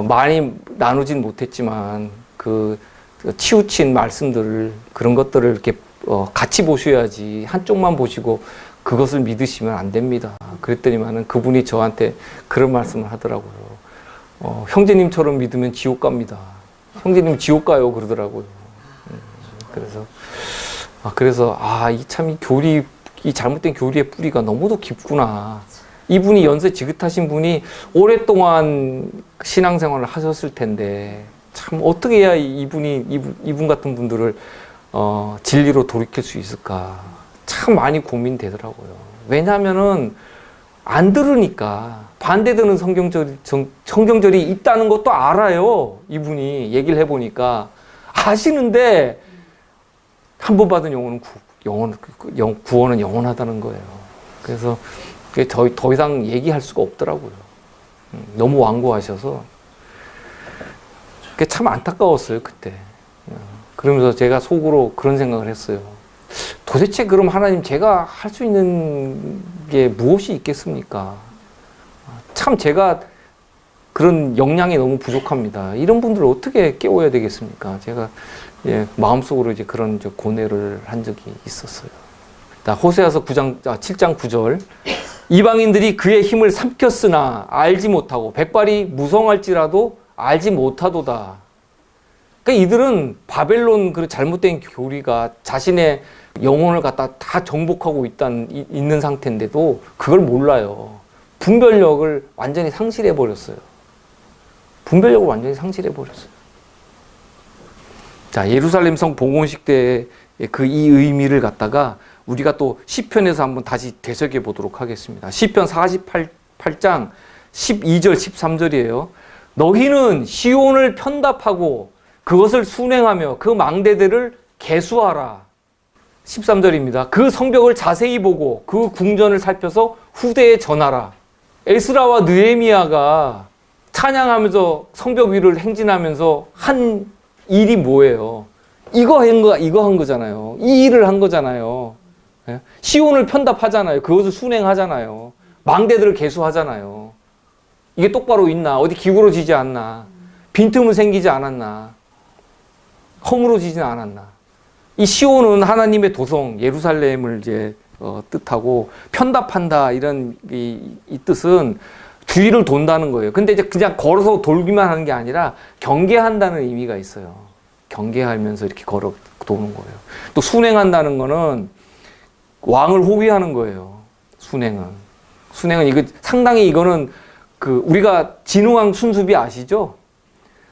많이 나누진 못했지만 그 치우친 말씀들을 그런 것들을 이렇게 같이 보셔야지 한쪽만 보시고 그것을 믿으시면 안 됩니다. 그랬더니만은 그분이 저한테 그런 말씀을 하더라고요. 형제님처럼 믿으면 지옥 갑니다. 형제님 지옥 가요 그러더라고요. 그래서 이 잘못된 교리의 뿌리가 너무도 깊구나. 이분이 연세 지긋하신 분이 오랫동안 신앙생활을 하셨을 텐데 참 어떻게 해야 이분 같은 분들을 진리로 돌이킬 수 있을까 참 많이 고민되더라고요. 왜냐하면은 안 들으니까 반대되는 성경절이 있다는 것도 알아요. 이분이 얘기를 해보니까 아시는데 한 번 받은 구원은 영원하다는 거예요. 그래서 더 이상 얘기할 수가 없더라고요. 너무 완고하셔서 그게 참 안타까웠어요 그때. 그러면서 제가 속으로 그런 생각을 했어요. 도대체 그럼 하나님 제가 할 수 있는 게 무엇이 있겠습니까? 참 제가 그런 역량이 너무 부족합니다. 이런 분들을 어떻게 깨워야 되겠습니까? 제가 마음속으로 이제 그런 고뇌를 한 적이 있었어요. 호세아서 7장 9절. 이방인들이 그의 힘을 삼켰으나 알지 못하고 백발이 무성할지라도 알지 못하도다. 그러니까 이들은 바벨론 그 잘못된 교리가 자신의 영혼을 갖다 다 정복하고 있는 상태인데도 그걸 몰라요. 분별력을 완전히 상실해버렸어요. 자, 예루살렘 성 봉헌식 때의 이 의미를 갖다가 우리가 또 시편에서 한번 다시 되새겨 보도록 하겠습니다. 시편 48장 12절 13절이에요. 너희는 시온을 편답하고 그것을 순행하며 그 망대들을 계수하라. 13절입니다. 그 성벽을 자세히 보고 그 궁전을 살펴서 후대에 전하라. 에스라와 느헤미야가 찬양하면서 성벽 위를 행진하면서 한 일이 뭐예요? 이거 한 거잖아요. 이 일을 한 거잖아요. 시온을 편답하잖아요. 그것을 순행하잖아요. 망대들을 계수하잖아요. 이게 똑바로 있나? 어디 기울어지지 않나? 빈틈은 생기지 않았나? 허물어지지는 않았나? 이 시온은 하나님의 도성 예루살렘을 이제 뜻하고 편답한다 이런 이 뜻은 주위를 돈다는 거예요. 근데 이제 그냥 걸어서 돌기만 하는 게 아니라 경계한다는 의미가 있어요. 경계하면서 이렇게 걸어 도는 거예요. 또 순행한다는 거는 왕을 호위하는 거예요. 순행은 상당히 이거는 우리가 진흥왕 순수비 아시죠?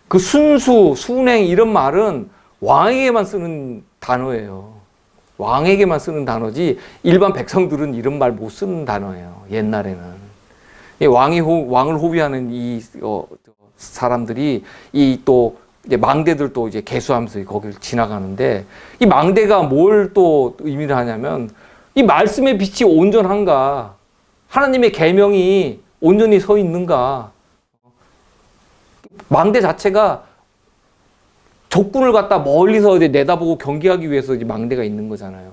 그 순수, 순행 이런 말은 왕에게만 쓰는 단어예요. 왕에게만 쓰는 단어지 일반 백성들은 이런 말 못 쓰는 단어예요. 옛날에는. 왕을 호위하는 이 사람들이 이 또 망대들 또 이제 개수하면서 거기를 지나가는데 이 망대가 뭘 또 의미를 하냐면 이 말씀의 빛이 온전한가? 하나님의 계명이 온전히 서 있는가? 망대 자체가 적군을 갖다 멀리서 내다보고 경계하기 위해서 이제 망대가 있는 거잖아요.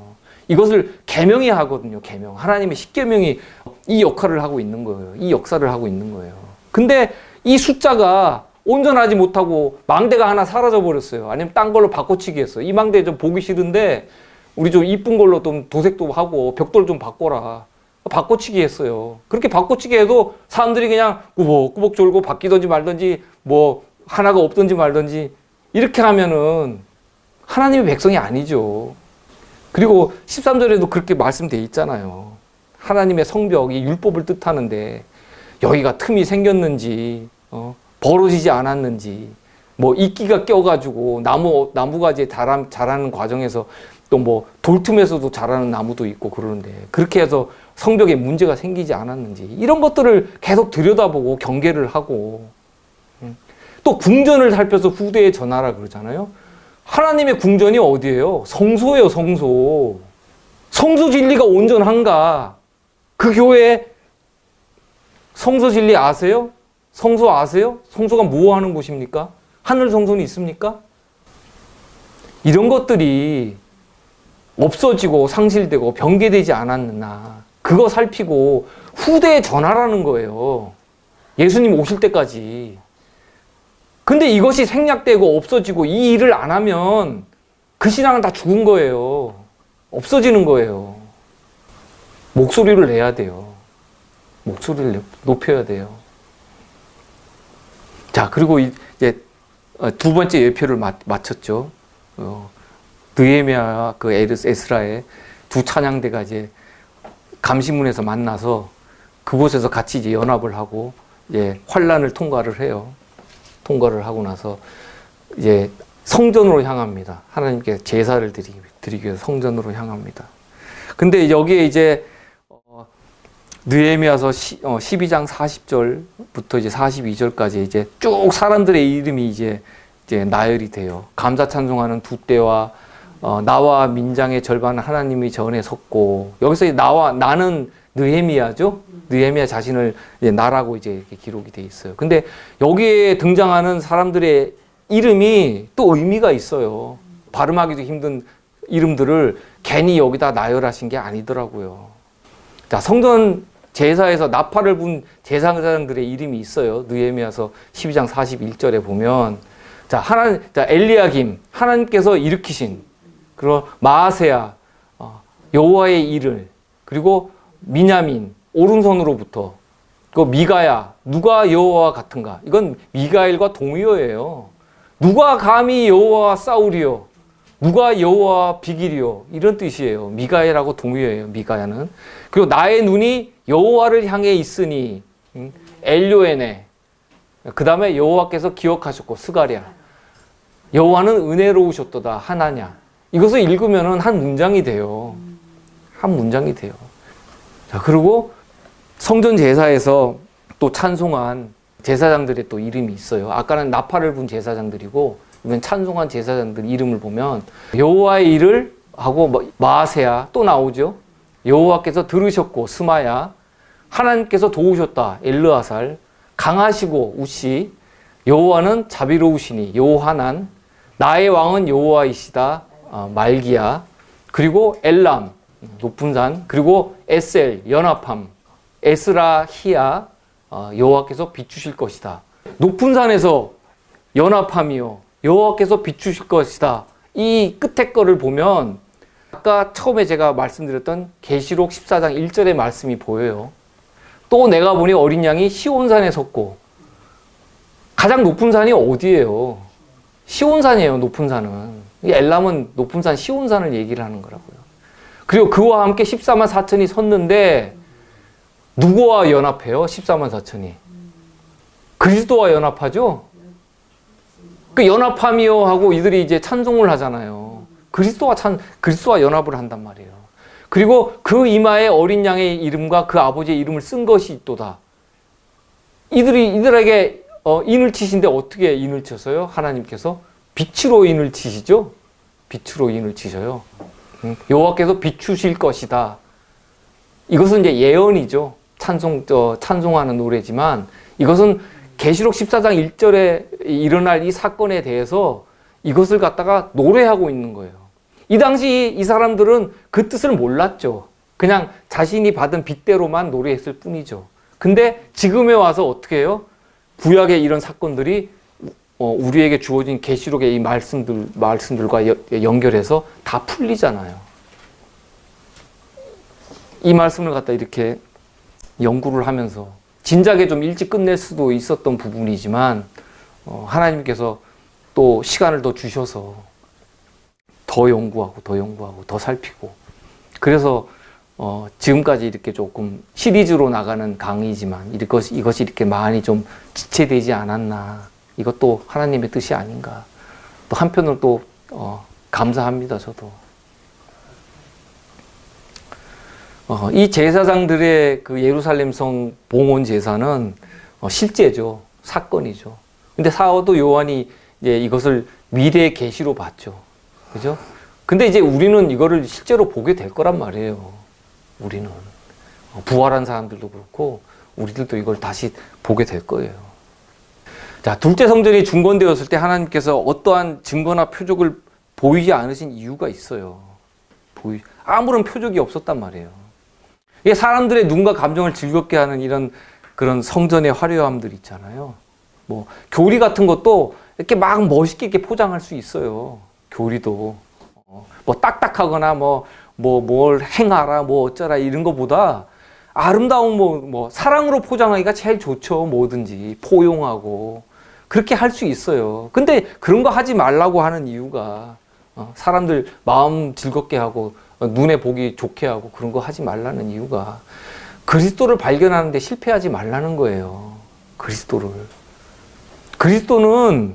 이것을 계명이 하거든요. 계명. 하나님의 십계명이 이 역할을 하고 있는 거예요. 이 역사를 하고 있는 거예요. 근데 이 숫자가 온전하지 못하고 망대가 하나 사라져 버렸어요. 아니면 딴 걸로 바꿔치기 했어요. 이 망대 좀 보기 싫은데 우리 좀 이쁜 걸로 좀 도색도 하고 벽돌 좀 바꿔라. 바꿔치기 했어요. 그렇게 바꿔치기 해도 사람들이 그냥 꾸벅꾸벅 졸고 바뀌든지 말든지 뭐 하나가 없든지 말든지 이렇게 하면은 하나님의 백성이 아니죠. 그리고 13절에도 그렇게 말씀되어 있잖아요. 하나님의 성벽이 율법을 뜻하는데 여기가 틈이 생겼는지 벌어지지 않았는지 뭐 이끼가 껴가지고 나무가 이제 자라는 과정에서 또 뭐 돌틈에서도 자라는 나무도 있고 그러는데 그렇게 해서 성벽에 문제가 생기지 않았는지 이런 것들을 계속 들여다보고 경계를 하고 또 궁전을 살펴서 후대에 전하라 그러잖아요. 하나님의 궁전이 어디예요? 성소예요, 성소. 성소 진리가 온전한가? 그 교회 성소 진리 아세요? 성소 아세요? 성소가 뭐 하는 곳입니까? 하늘 성소는 있습니까? 이런 것들이 없어지고 상실되고 변개되지 않았나 그거 살피고 후대에 전하라는 거예요. 예수님 오실 때까지. 근데 이것이 생략되고 없어지고 이 일을 안 하면 그 신앙은 다 죽은 거예요. 없어지는 거예요. 목소리를 내야 돼요. 목소리를 높여야 돼요. 자, 그리고 이제 두 번째 예표를 마쳤죠. 느헤미야와 그 에스라의 두 찬양대가 이제 감시문에서 만나서 그곳에서 같이 이제 연합을 하고 이제 환란을 통과를 해요. 통과를 하고 나서 이제 성전으로 향합니다. 하나님께 제사를 드리기 위해서 성전으로 향합니다. 근데 여기에 이제 느헤미야서 12장 40절부터 이제 42절까지 이제 쭉 사람들의 이름이 이제 나열이 돼요. 감사 찬송하는 두 때와 나와 민장의 절반은 하나님이 전에 섰고 여기서 나는 느헤미야죠. 느헤미야 자신을 이제 나라고 이제 이렇게 기록이 돼 있어요. 근데 여기에 등장하는 사람들의 이름이 또 의미가 있어요. 발음하기도 힘든 이름들을 괜히 여기다 나열하신 게 아니더라고요. 자, 성전 제사에서 나팔을 분 제사장들의 이름이 있어요. 느헤미야서 12장 41절에 보면 자, 엘리야김 하나님께서 일으키신 그리고 마아세야 여호와의 일을 그리고 미냐민 오른손으로부터 그 미가야 누가 여호와와 같은가 이건 미가엘과 동의어예요. 누가 감히 여호와와 싸우리요 누가 여호와와 비기리요 이런 뜻이에요. 미가엘하고 동의어예요. 미가야는. 그리고 나의 눈이 여호와를 향해 있으니 엘요에네 그 다음에 여호와께서 기억하셨고 스가랴 여호와는 은혜로우셨도다 하나냐 이것을 읽으면 한 문장이 돼요. 한 문장이 돼요. 자, 그리고 성전 제사에서 또 찬송한 제사장들의 또 이름이 있어요. 아까는 나팔을 분 제사장들이고 이번 찬송한 제사장들 이름을 보면 여호와의 일을 하고 마아세야 또 나오죠. 여호와께서 들으셨고 스마야 하나님께서 도우셨다 엘르아살 강하시고 우시 여호와는 자비로우시니 요하난 나의 왕은 여호와이시다 말기야 그리고 엘람 높은 산 그리고 에셀 연합함 에스라 히야 여호와께서 비추실 것이다. 높은 산에서 연합함이요 여호와께서 비추실 것이다. 이 끝에 거를 보면 아까 처음에 제가 말씀드렸던 계시록 14장 1절의 말씀이 보여요. 또 내가 보니 어린 양이 시온산에 섰고 가장 높은 산이 어디예요? 시온산이에요. 높은 산은. 엘람은 높은 산 시온산을 얘기를 하는 거라고요. 그리고 그와 함께 14만 4천이 섰는데 누구와 연합해요? 14만 4천이. 그리스도와 연합하죠? 그 연합함이요 하고 이들이 이제 찬송을 하잖아요. 그리스도와 연합을 한단 말이에요. 그리고 그 이마에 어린 양의 이름과 그 아버지의 이름을 쓴 것이 있도다. 이들에게 인을 치신데 어떻게 인을 쳤어요? 하나님께서 빛으로 인을 치시죠. 빛으로 인을 치셔요. 여호와께서 비추실 것이다. 이것은 이제 예언이죠. 찬송하는 노래지만 이것은 계시록 14장 1절에 일어날 이 사건에 대해서 이것을 갖다가 노래하고 있는 거예요. 이 당시 이 사람들은 그 뜻을 몰랐죠. 그냥 자신이 받은 빚대로만 노래했을 뿐이죠. 근데 지금에 와서 어떻게 해요? 구약의 이런 사건들이 우리에게 주어진 계시록의 이 말씀들과 연결해서 다 풀리잖아요. 이 말씀을 갖다 이렇게 연구를 하면서 진작에 좀 일찍 끝낼 수도 있었던 부분이지만 하나님께서 또 시간을 더 주셔서 더 연구하고 더 살피고 그래서 지금까지 이렇게 조금 시리즈로 나가는 강의지만 이것이 이렇게 많이 좀 지체되지 않았나. 이것도 하나님의 뜻이 아닌가. 또 한편으로 또 감사합니다. 저도. 이 제사장들의 그 예루살렘 성 봉헌 제사는 실제죠. 사건이죠. 근데 사도 요한이 이제 이것을 미래의 계시로 봤죠. 그죠? 근데 이제 우리는 이거를 실제로 보게 될 거란 말이에요. 우리는. 부활한 사람들도 그렇고, 우리들도 이걸 다시 보게 될 거예요. 자, 둘째 성전이 중건되었을 때 하나님께서 어떠한 증거나 표적을 보이지 않으신 이유가 있어요. 아무런 표적이 없었단 말이에요. 이게 사람들의 눈과 감정을 즐겁게 하는 이런 그런 성전의 화려함들 있잖아요. 뭐 교리 같은 것도 이렇게 막 멋있게 이렇게 포장할 수 있어요. 교리도 뭐 딱딱하거나 뭘 행하라 뭐 어쩌라 이런 거보다 아름다운 뭐 사랑으로 포장하기가 제일 좋죠. 뭐든지 포용하고 그렇게 할 수 있어요. 근데 그런 거 하지 말라고 하는 이유가 사람들 마음 즐겁게 하고 눈에 보기 좋게 하고 그런 거 하지 말라는 이유가 그리스도를 발견하는데 실패하지 말라는 거예요. 그리스도는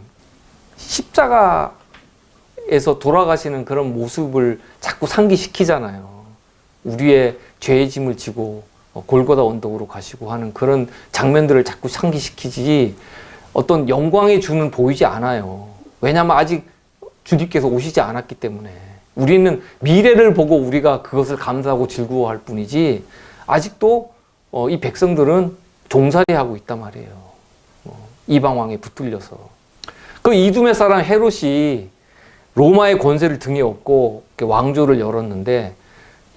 십자가에서 돌아가시는 그런 모습을 자꾸 상기시키잖아요. 우리의 죄의 짐을 지고 골고다 언덕으로 가시고 하는 그런 장면들을 자꾸 상기시키지 어떤 영광의 주는 보이지 않아요. 왜냐하면 아직 주님께서 오시지 않았기 때문에 우리는 미래를 보고 우리가 그것을 감사하고 즐거워할 뿐이지 아직도 이 백성들은 종살이하고 있단 말이에요. 이방 왕에 붙들려서. 그 이두메 사람 헤롯이 로마의 권세를 등에 업고 왕조를 열었는데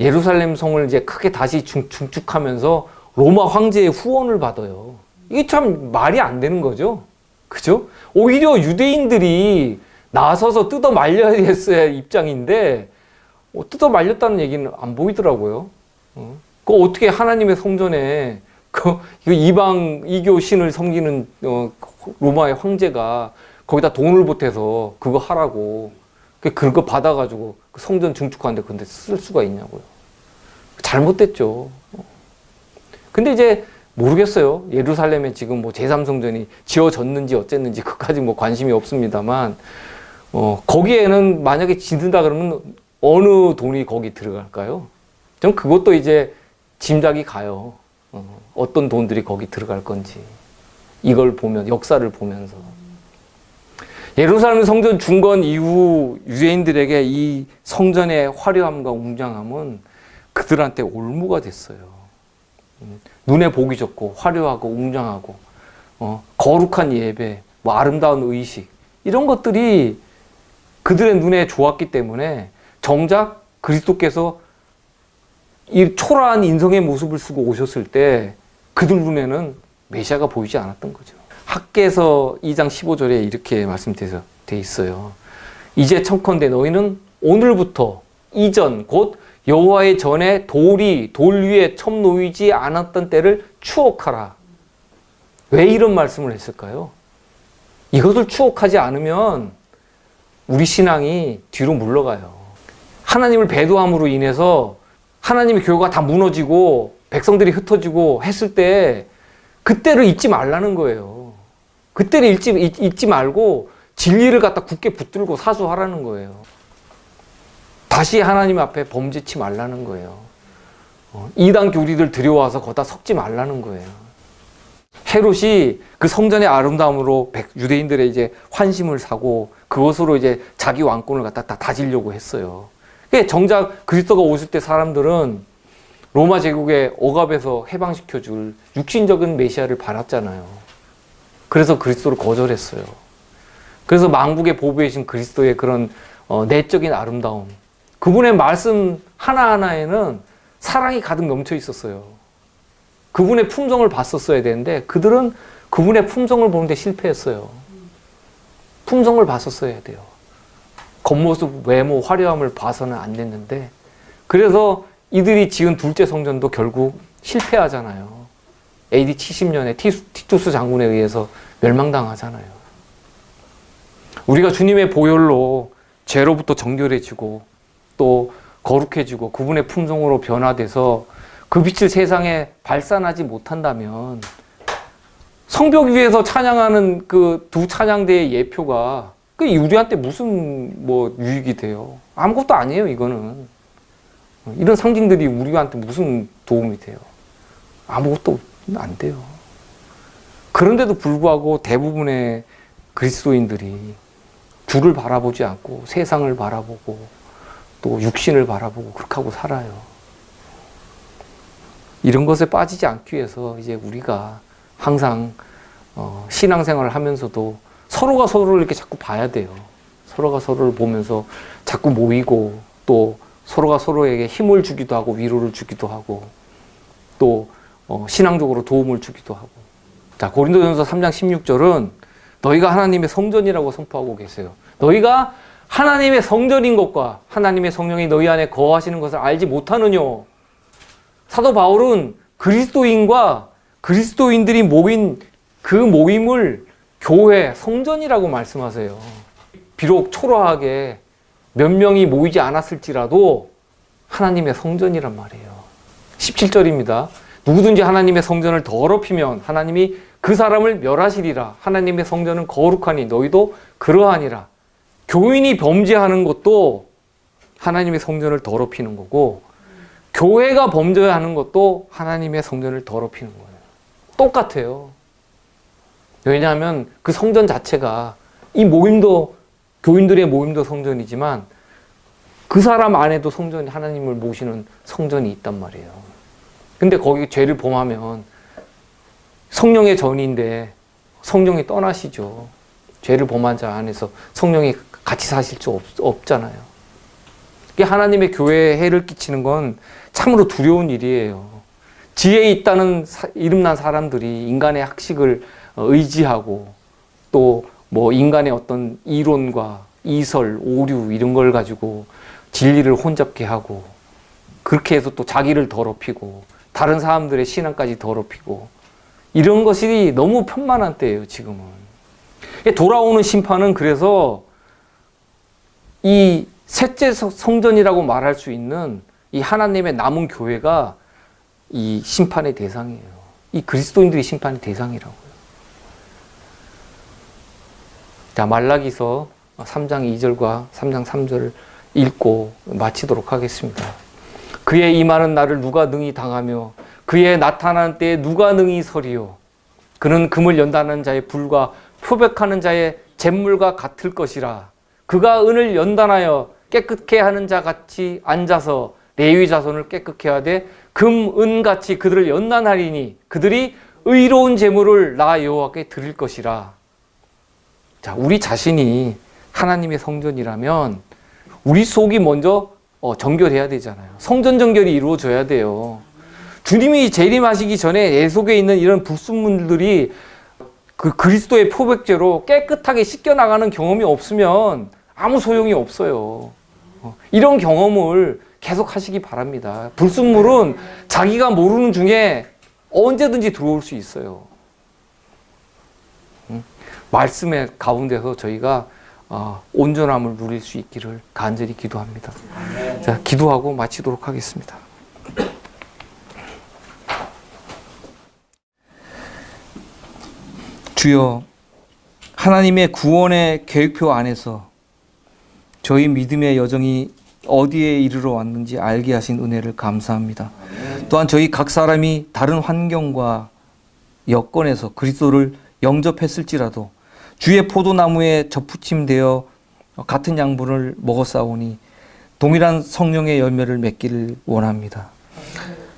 예루살렘 성을 이제 크게 다시 중축하면서 로마 황제의 후원을 받아요. 이게 참 말이 안 되는 거죠. 그죠? 오히려 유대인들이 나서서 뜯어 말려야 했어야 입장인데 뜯어 말렸다는 얘기는 안 보이더라고요. 그 어떻게 하나님의 성전에 이방 이교 신을 섬기는 로마의 황제가 거기다 돈을 보태서 그거 하라고 그거 받아가지고 성전 증축하는데 근데 쓸 수가 있냐고요. 잘못됐죠. 근데 이제 모르겠어요. 예루살렘에 지금 뭐 제3성전이 지어졌는지 어쨌는지 그까지 뭐 관심이 없습니다만 거기에는 만약에 짓는다 그러면 어느 돈이 거기 들어갈까요? 전 그것도 이제 짐작이 가요. 어떤 돈들이 거기 들어갈 건지 이걸 보면 역사를 보면서 예루살렘 성전 중건 이후 유대인들에게 이 성전의 화려함과 웅장함은 그들한테 올무가 됐어요. 눈에 보기 좋고 화려하고 웅장하고 거룩한 예배, 뭐 아름다운 의식 이런 것들이 그들의 눈에 좋았기 때문에 정작 그리스도께서 이 초라한 인성의 모습을 쓰고 오셨을 때 그들 눈에는 메시아가 보이지 않았던 거죠. 학개서 2장 15절에 이렇게 말씀되어 있어요. 이제 청컨대 너희는 오늘부터 이전 곧 여호와의 전에 돌이 돌 위에 첨 놓이지 않았던 때를 추억하라. 왜 이런 말씀을 했을까요? 이것을 추억하지 않으면 우리 신앙이 뒤로 물러가요. 하나님을 배도함으로 인해서 하나님의 교회가 다 무너지고 백성들이 흩어지고 했을 때 그때를 잊지 말라는 거예요. 그때를 잊지 말고 진리를 갖다 굳게 붙들고 사수하라는 거예요. 다시 하나님 앞에 범죄치 말라는 거예요. 이단 교리들 들여와서 거기다 섞지 말라는 거예요. 헤롯이 그 성전의 아름다움으로 유대인들의 이제 환심을 사고 그것으로 이제 자기 왕권을 갖다 다 다지려고 했어요. 정작 그리스도가 오실 때 사람들은 로마 제국의 억압에서 해방시켜줄 육신적인 메시아를 바랐잖아요. 그래서 그리스도를 거절했어요. 그래서 만국의 보배이신 그리스도의 그런 내적인 아름다움, 그분의 말씀 하나하나에는 사랑이 가득 넘쳐 있었어요. 그분의 품성을 봤었어야 되는데 그들은 그분의 품성을 보는데 실패했어요. 품성을 봤었어야 돼요. 겉모습, 외모, 화려함을 봐서는 안 됐는데, 그래서 이들이 지은 둘째 성전도 결국 실패하잖아요. AD 70년에 티투스 장군에 의해서 멸망당하잖아요. 우리가 주님의 보혈로 죄로부터 정결해지고 또 거룩해지고 그분의 품성으로 변화돼서 그 빛을 세상에 발산하지 못한다면 성벽 위에서 찬양하는 그 두 찬양대의 예표가 그 우리한테 무슨 뭐 유익이 돼요? 아무것도 아니에요, 이거는. 이런 상징들이 우리한테 무슨 도움이 돼요? 아무것도 안 돼요. 그런데도 불구하고 대부분의 그리스도인들이 주를 바라보지 않고 세상을 바라보고 또 육신을 바라보고 그렇게 하고 살아요. 이런 것에 빠지지 않기 위해서 이제 우리가 항상 신앙생활을 하면서도 서로가 서로를 이렇게 자꾸 봐야 돼요. 서로가 서로를 보면서 자꾸 모이고 또 서로가 서로에게 힘을 주기도 하고 위로를 주기도 하고 또 신앙적으로 도움을 주기도 하고. 자, 고린도전서 3장 16절은 너희가 하나님의 성전이라고 선포하고 계세요. 너희가 하나님의 성전인 것과 하나님의 성령이 너희 안에 거하시는 것을 알지 못하느냐. 사도 바울은 그리스도인과 그리스도인들이 모인 그 모임을 교회, 성전이라고 말씀하세요. 비록 초라하게 몇 명이 모이지 않았을지라도 하나님의 성전이란 말이에요. 17절입니다. 누구든지 하나님의 성전을 더럽히면 하나님이 그 사람을 멸하시리라. 하나님의 성전은 거룩하니 너희도 그러하니라. 교인이 범죄하는 것도 하나님의 성전을 더럽히는 거고 교회가 범죄하는 것도 하나님의 성전을 더럽히는 거예요. 똑같아요. 왜냐하면 그 성전 자체가 이 모임도 교인들의 모임도 성전이지만 그 사람 안에도 성전이 하나님을 모시는 성전이 있단 말이에요. 근데 거기 죄를 범하면 성령의 전인데 성령이 떠나시죠. 죄를 범한 자 안에서 성령이 같이 사실 수 없잖아요. 하나님의 교회에 해를 끼치는 건 참으로 두려운 일이에요. 지혜 있다는 이름난 사람들이 인간의 학식을 의지하고 또 뭐 인간의 어떤 이론과 이설, 오류 이런 걸 가지고 진리를 혼잡게 하고 그렇게 해서 또 자기를 더럽히고 다른 사람들의 신앙까지 더럽히고 이런 것이 너무 편만한 때예요, 지금은. 돌아오는 심판은 그래서 이 셋째 성전이라고 말할 수 있는 이 하나님의 남은 교회가 이 심판의 대상이에요. 이 그리스도인들이 심판의 대상이라고요. 자, 말라기서 3장 2절과 3장 3절을 읽고 마치도록 하겠습니다. 그의 임하는 날을 누가 능히 당하며 그의 나타나는 때에 누가 능히 서리요. 그는 금을 연단하는 자의 불과 표백하는 자의 잿물과 같을 것이라. 그가 은을 연단하여 깨끗게 하는 자 같이 앉아서 레위 자손을 깨끗게 하되 금, 은같이 그들을 연단하리니 그들이 의로운 제물을 나 여호와께 드릴 것이라. 자, 우리 자신이 하나님의 성전이라면 우리 속이 먼저 정결해야 되잖아요. 성전 정결이 이루어져야 돼요. 주님이 재림하시기 전에 내 속에 있는 이런 불순물들이 그 그리스도의 표백죄로 깨끗하게 씻겨나가는 경험이 없으면 아무 소용이 없어요. 이런 경험을 계속 하시기 바랍니다. 불순물은 자기가 모르는 중에 언제든지 들어올 수 있어요. 말씀의 가운데서 저희가 온전함을 누릴 수 있기를 간절히 기도합니다. 자, 기도하고 마치도록 하겠습니다. 주여, 하나님의 구원의 계획표 안에서 저희 믿음의 여정이 어디에 이르러 왔는지 알게 하신 은혜를 감사합니다. 또한 저희 각 사람이 다른 환경과 여건에서 그리스도를 영접했을지라도 주의 포도나무에 접붙임되어 같은 양분을 먹었사오니 동일한 성령의 열매를 맺기를 원합니다.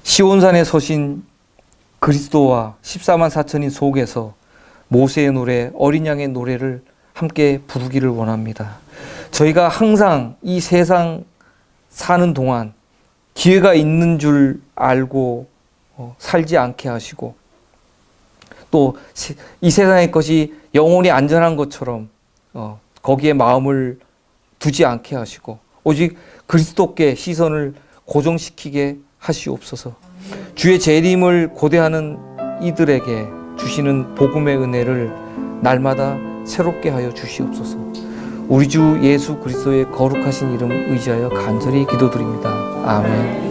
시온산에 서신 그리스도와 14만 4천인 속에서 모세의 노래, 어린 양의 노래를 함께 부르기를 원합니다. 저희가 항상 이 세상 사는 동안 기회가 있는 줄 알고 살지 않게 하시고, 또 이 세상의 것이 영원히 안전한 것처럼 거기에 마음을 두지 않게 하시고 오직 그리스도께 시선을 고정시키게 하시옵소서. 주의 재림을 고대하는 이들에게 주시는 복음의 은혜를 날마다 새롭게 하여 주시옵소서. 우리 주 예수 그리스도의 거룩하신 이름 의지하여 간절히 기도드립니다. 아멘.